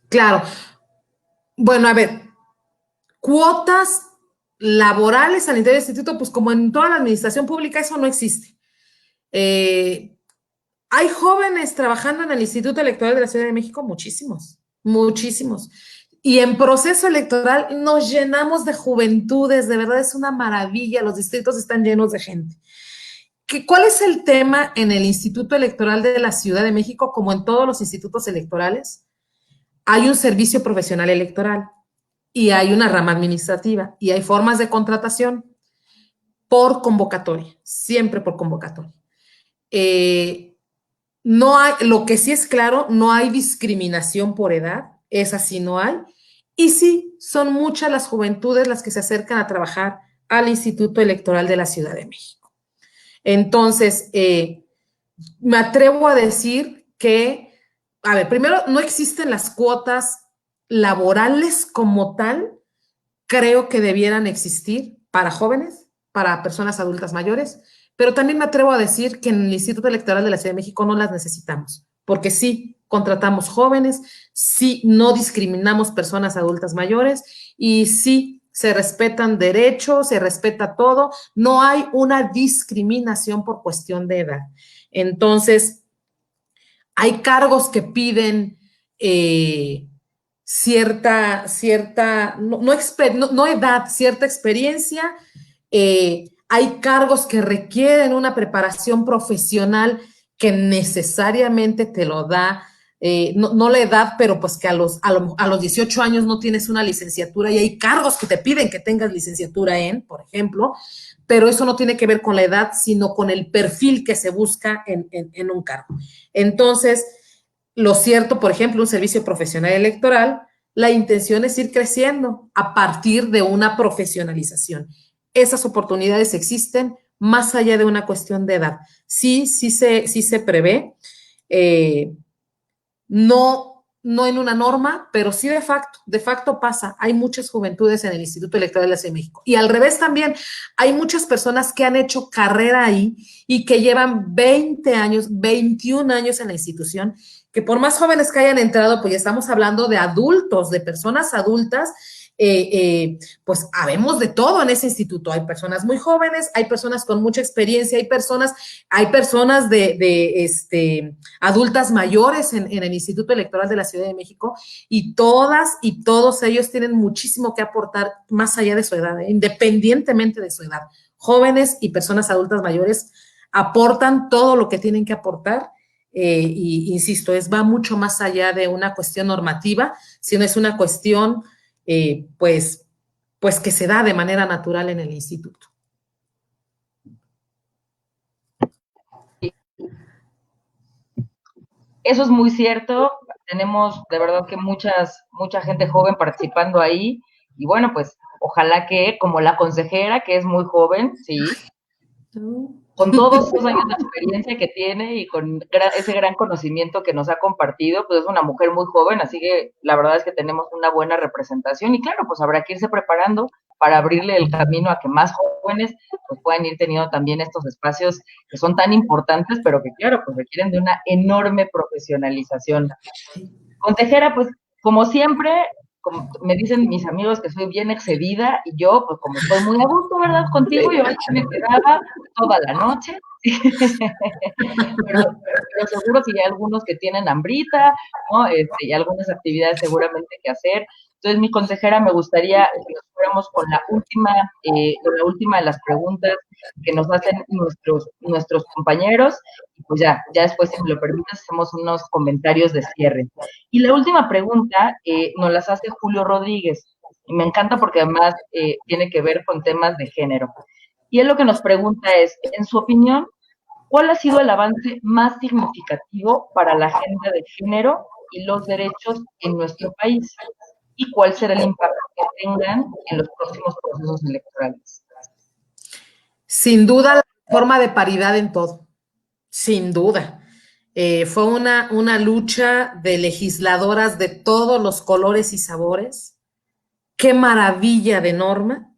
Claro. Bueno, a ver, cuotas laborales al interior del instituto, pues como en toda la administración pública, eso no existe. Hay jóvenes trabajando en el Instituto Electoral de la Ciudad de México, muchísimos, muchísimos. Y en proceso electoral nos llenamos de juventudes, de verdad es una maravilla, los distritos están llenos de gente. ¿Cuál es el tema en el Instituto Electoral de la Ciudad de México, como en todos los institutos electorales? Hay un servicio profesional electoral y hay una rama administrativa y hay formas de contratación por convocatoria, siempre por convocatoria. No hay, lo que sí es claro, no hay discriminación por edad, esa sí no hay. Y sí, son muchas las juventudes las que se acercan a trabajar al Instituto Electoral de la Ciudad de México. Entonces, Me atrevo a decir que, a ver, primero, no existen las cuotas laborales como tal. Creo que debieran existir para jóvenes, para personas adultas mayores, pero también me atrevo a decir que en el Instituto Electoral de la Ciudad de México no las necesitamos, porque sí contratamos jóvenes, sí no discriminamos personas adultas mayores y sí se respetan derechos, se respeta todo, no hay una discriminación por cuestión de edad. Entonces, hay cargos que piden no edad, cierta experiencia. Hay cargos que requieren una preparación profesional que necesariamente te lo da, no la edad, pero pues que a los 18 años no tienes una licenciatura y hay cargos que te piden que tengas licenciatura por ejemplo, pero eso no tiene que ver con la edad, sino con el perfil que se busca en un cargo. Entonces, lo cierto, por ejemplo, un servicio profesional electoral, la intención es ir creciendo a partir de una profesionalización. Esas oportunidades existen más allá de una cuestión de edad. Sí se prevé, no en una norma, pero sí de facto pasa. Hay muchas juventudes en el Instituto Electoral de la Ciudad de México. Y al revés también, hay muchas personas que han hecho carrera ahí y que llevan 20 años, 21 años en la institución, que por más jóvenes que hayan entrado, pues ya estamos hablando de adultos, de personas adultas, pues habemos de todo en ese instituto. Hay personas muy jóvenes, hay personas con mucha experiencia, hay personas de adultas mayores en el Instituto Electoral de la Ciudad de México y todas y todos ellos tienen muchísimo que aportar más allá de su edad, independientemente de su edad. Jóvenes y personas adultas mayores aportan todo lo que tienen que aportar. Y insisto, va mucho más allá de una cuestión normativa, sino es una cuestión pues que se da de manera natural en el instituto. Eso es muy cierto. Tenemos de verdad que mucha gente joven participando ahí. Y bueno, pues ojalá que, como la consejera, que es muy joven, sí, con todos esos años de experiencia que tiene y con ese gran conocimiento que nos ha compartido, pues es una mujer muy joven, así que la verdad es que tenemos una buena representación y claro, pues habrá que irse preparando para abrirle el camino a que más jóvenes pues puedan ir teniendo también estos espacios que son tan importantes, pero que claro, pues requieren de una enorme profesionalización. Consejera, pues como siempre, como me dicen mis amigos que soy bien excedida y yo, pues como estoy muy a gusto, ¿verdad? Contigo, yo aquí me quedaba toda la noche. pero seguro que hay algunos que tienen hambrita, ¿no? Y algunas actividades seguramente que hacer. Entonces, mi consejera, me gustaría que nos fuéramos con la última de las preguntas que nos hacen nuestros compañeros. Y pues ya después, si me lo permites, hacemos unos comentarios de cierre. Y la última pregunta nos las hace Julio Rodríguez. Y me encanta porque además tiene que ver con temas de género. Y él lo que nos pregunta es, en su opinión, ¿cuál ha sido el avance más significativo para la agenda de género y los derechos en nuestro país? ¿Y cuál será el impacto que tengan en los próximos procesos electorales? Sin duda, la forma de paridad en todo, sin duda. Fue una lucha de legisladoras de todos los colores y sabores. Qué maravilla de norma.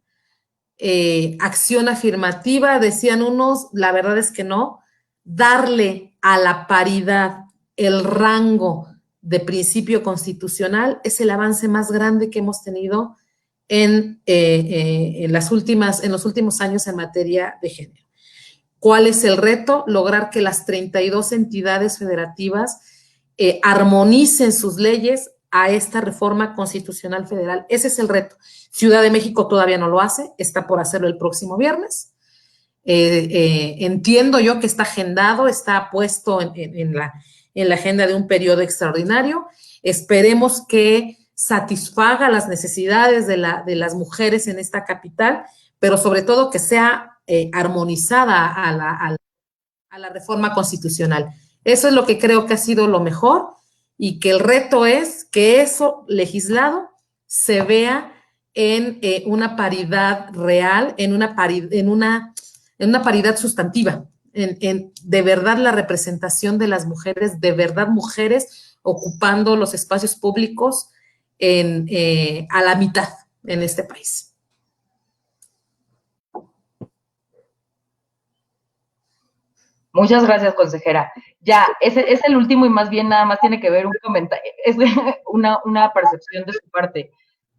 Acción afirmativa, decían unos, la verdad es que no. Darle a la paridad el rango de principio constitucional es el avance más grande que hemos tenido en los últimos años en materia de género. ¿Cuál es el reto? Lograr que las 32 entidades federativas armonicen sus leyes a esta reforma constitucional federal. Ese es el reto. Ciudad de México todavía no lo hace, está por hacerlo el próximo viernes. Entiendo yo que está agendado, está puesto en la agenda de un periodo extraordinario. Esperemos que satisfaga las necesidades de las mujeres en esta capital, pero sobre todo que sea armonizada a la reforma constitucional. Eso es lo que creo que ha sido lo mejor y que el reto es que eso legislado se vea en una paridad real, en una paridad sustantiva, en de verdad la representación de las mujeres, de verdad mujeres ocupando los espacios públicos a la mitad en este país. Muchas gracias, consejera. Ya, ese es el último y más bien nada más tiene que ver un comentario, es una percepción de su parte.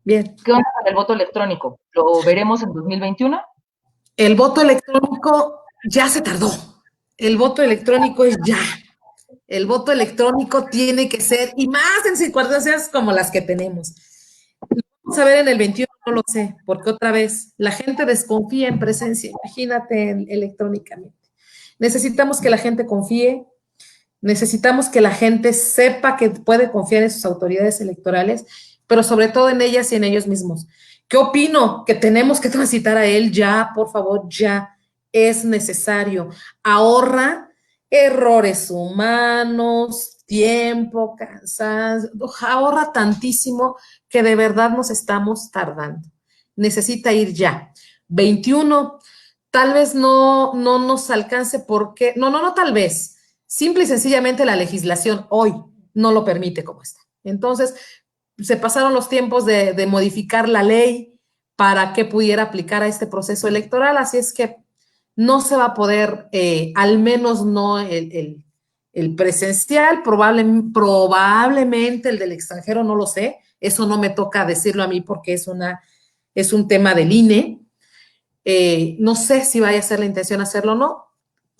Bien. ¿Qué onda con el voto electrónico? ¿Lo veremos en 2021? El voto electrónico ya se tardó. El voto electrónico es ya. El voto electrónico tiene que ser, y más en circunstancias como las que tenemos. Vamos a ver en el 21, no lo sé, porque otra vez la gente desconfía en presencia, imagínate electrónicamente. Necesitamos que la gente confíe, necesitamos que la gente sepa que puede confiar en sus autoridades electorales, pero sobre todo en ellas y en ellos mismos. ¿Qué opino? Que tenemos que transitar a él ya, por favor, ya. Es necesario. Ahorra errores humanos, tiempo, cansancio, ahorra tantísimo que de verdad nos estamos tardando. Necesita ir ya. 21, tal vez no nos alcance porque, no tal vez, simple y sencillamente la legislación hoy no lo permite como está. Entonces, se pasaron los tiempos de modificar la ley para que pudiera aplicar a este proceso electoral, así es que no se va a poder, al menos no el presencial, probablemente el del extranjero, no lo sé, eso no me toca decirlo a mí porque es un tema del INE, no sé si vaya a ser la intención hacerlo o no,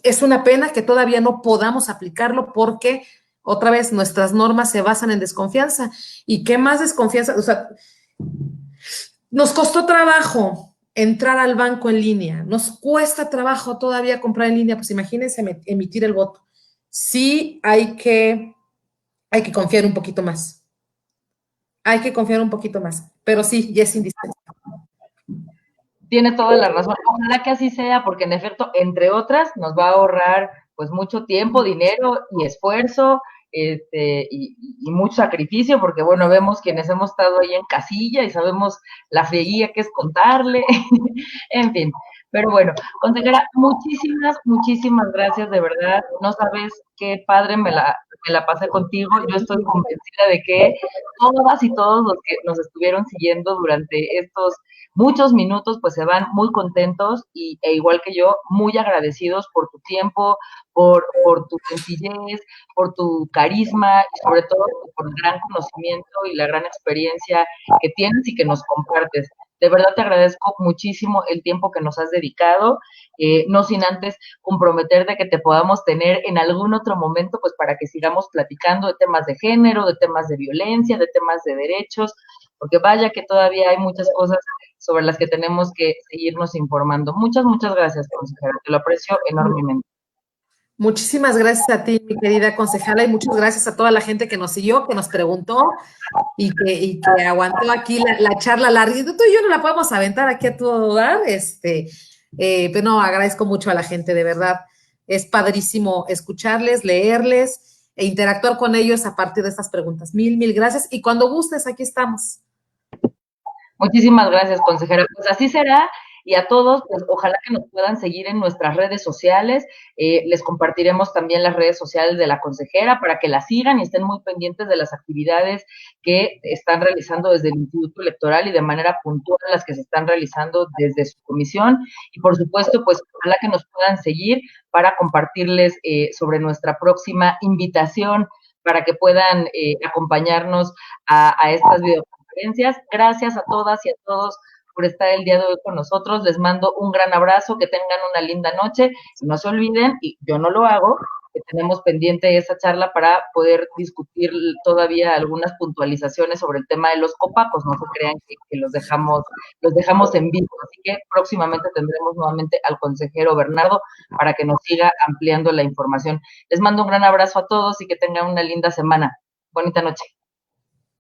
es una pena que todavía no podamos aplicarlo porque otra vez nuestras normas se basan en desconfianza. ¿Y qué más desconfianza? O sea, nos costó trabajo entrar al banco en línea, nos cuesta trabajo todavía comprar en línea, pues imagínense emitir el voto. Sí hay que confiar un poquito más. Hay que confiar un poquito más, pero sí, ya es indispensable. Tiene toda la razón. Ojalá que así sea, porque en efecto, entre otras, nos va a ahorrar pues mucho tiempo, dinero y esfuerzo, y mucho sacrificio, porque bueno, vemos quienes hemos estado ahí en casilla y sabemos la frieguía que es contarle, en fin. Pero bueno, consejera, muchísimas gracias, de verdad. No sabes qué padre me la pasé contigo. Yo estoy convencida de que todas y todos los que nos estuvieron siguiendo durante estos muchos minutos, pues se van muy contentos e igual que yo, muy agradecidos por tu tiempo, por tu sencillez, por tu carisma y sobre todo por el gran conocimiento y la gran experiencia que tienes y que nos compartes. De verdad te agradezco muchísimo el tiempo que nos has dedicado, no sin antes comprometer de que te podamos tener en algún otro momento, pues para que sigamos platicando de temas de género, de temas de violencia, de temas de derechos, porque vaya que todavía hay muchas cosas sobre las que tenemos que seguirnos informando. Muchas gracias, consejera, te lo aprecio enormemente. Muchísimas gracias a ti, mi querida concejala, y muchas gracias a toda la gente que nos siguió, que nos preguntó y que aguantó aquí la charla larga. Tú y yo no la podemos aventar aquí a todo dar, pero no, agradezco mucho a la gente, de verdad. Es padrísimo escucharles, leerles e interactuar con ellos a partir de estas preguntas. Mil gracias. Y cuando gustes, aquí estamos. Muchísimas gracias, consejera. Pues así será. Y a todos, pues ojalá que nos puedan seguir en nuestras redes sociales. Les compartiremos también las redes sociales de la consejera para que la sigan y estén muy pendientes de las actividades que están realizando desde el Instituto Electoral y de manera puntual las que se están realizando desde su comisión. Y por supuesto, pues ojalá que nos puedan seguir para compartirles sobre nuestra próxima invitación para que puedan acompañarnos a estas videoconferencias. Gracias a todas y a todos por estar el día de hoy con nosotros. Les mando un gran abrazo, que tengan una linda noche. Y no se olviden, y yo no lo hago, que tenemos pendiente esa charla para poder discutir todavía algunas puntualizaciones sobre el tema de los copacos. No se crean que los dejamos en vivo. Así que próximamente tendremos nuevamente al consejero Bernardo para que nos siga ampliando la información. Les mando un gran abrazo a todos y que tengan una linda semana. Bonita noche.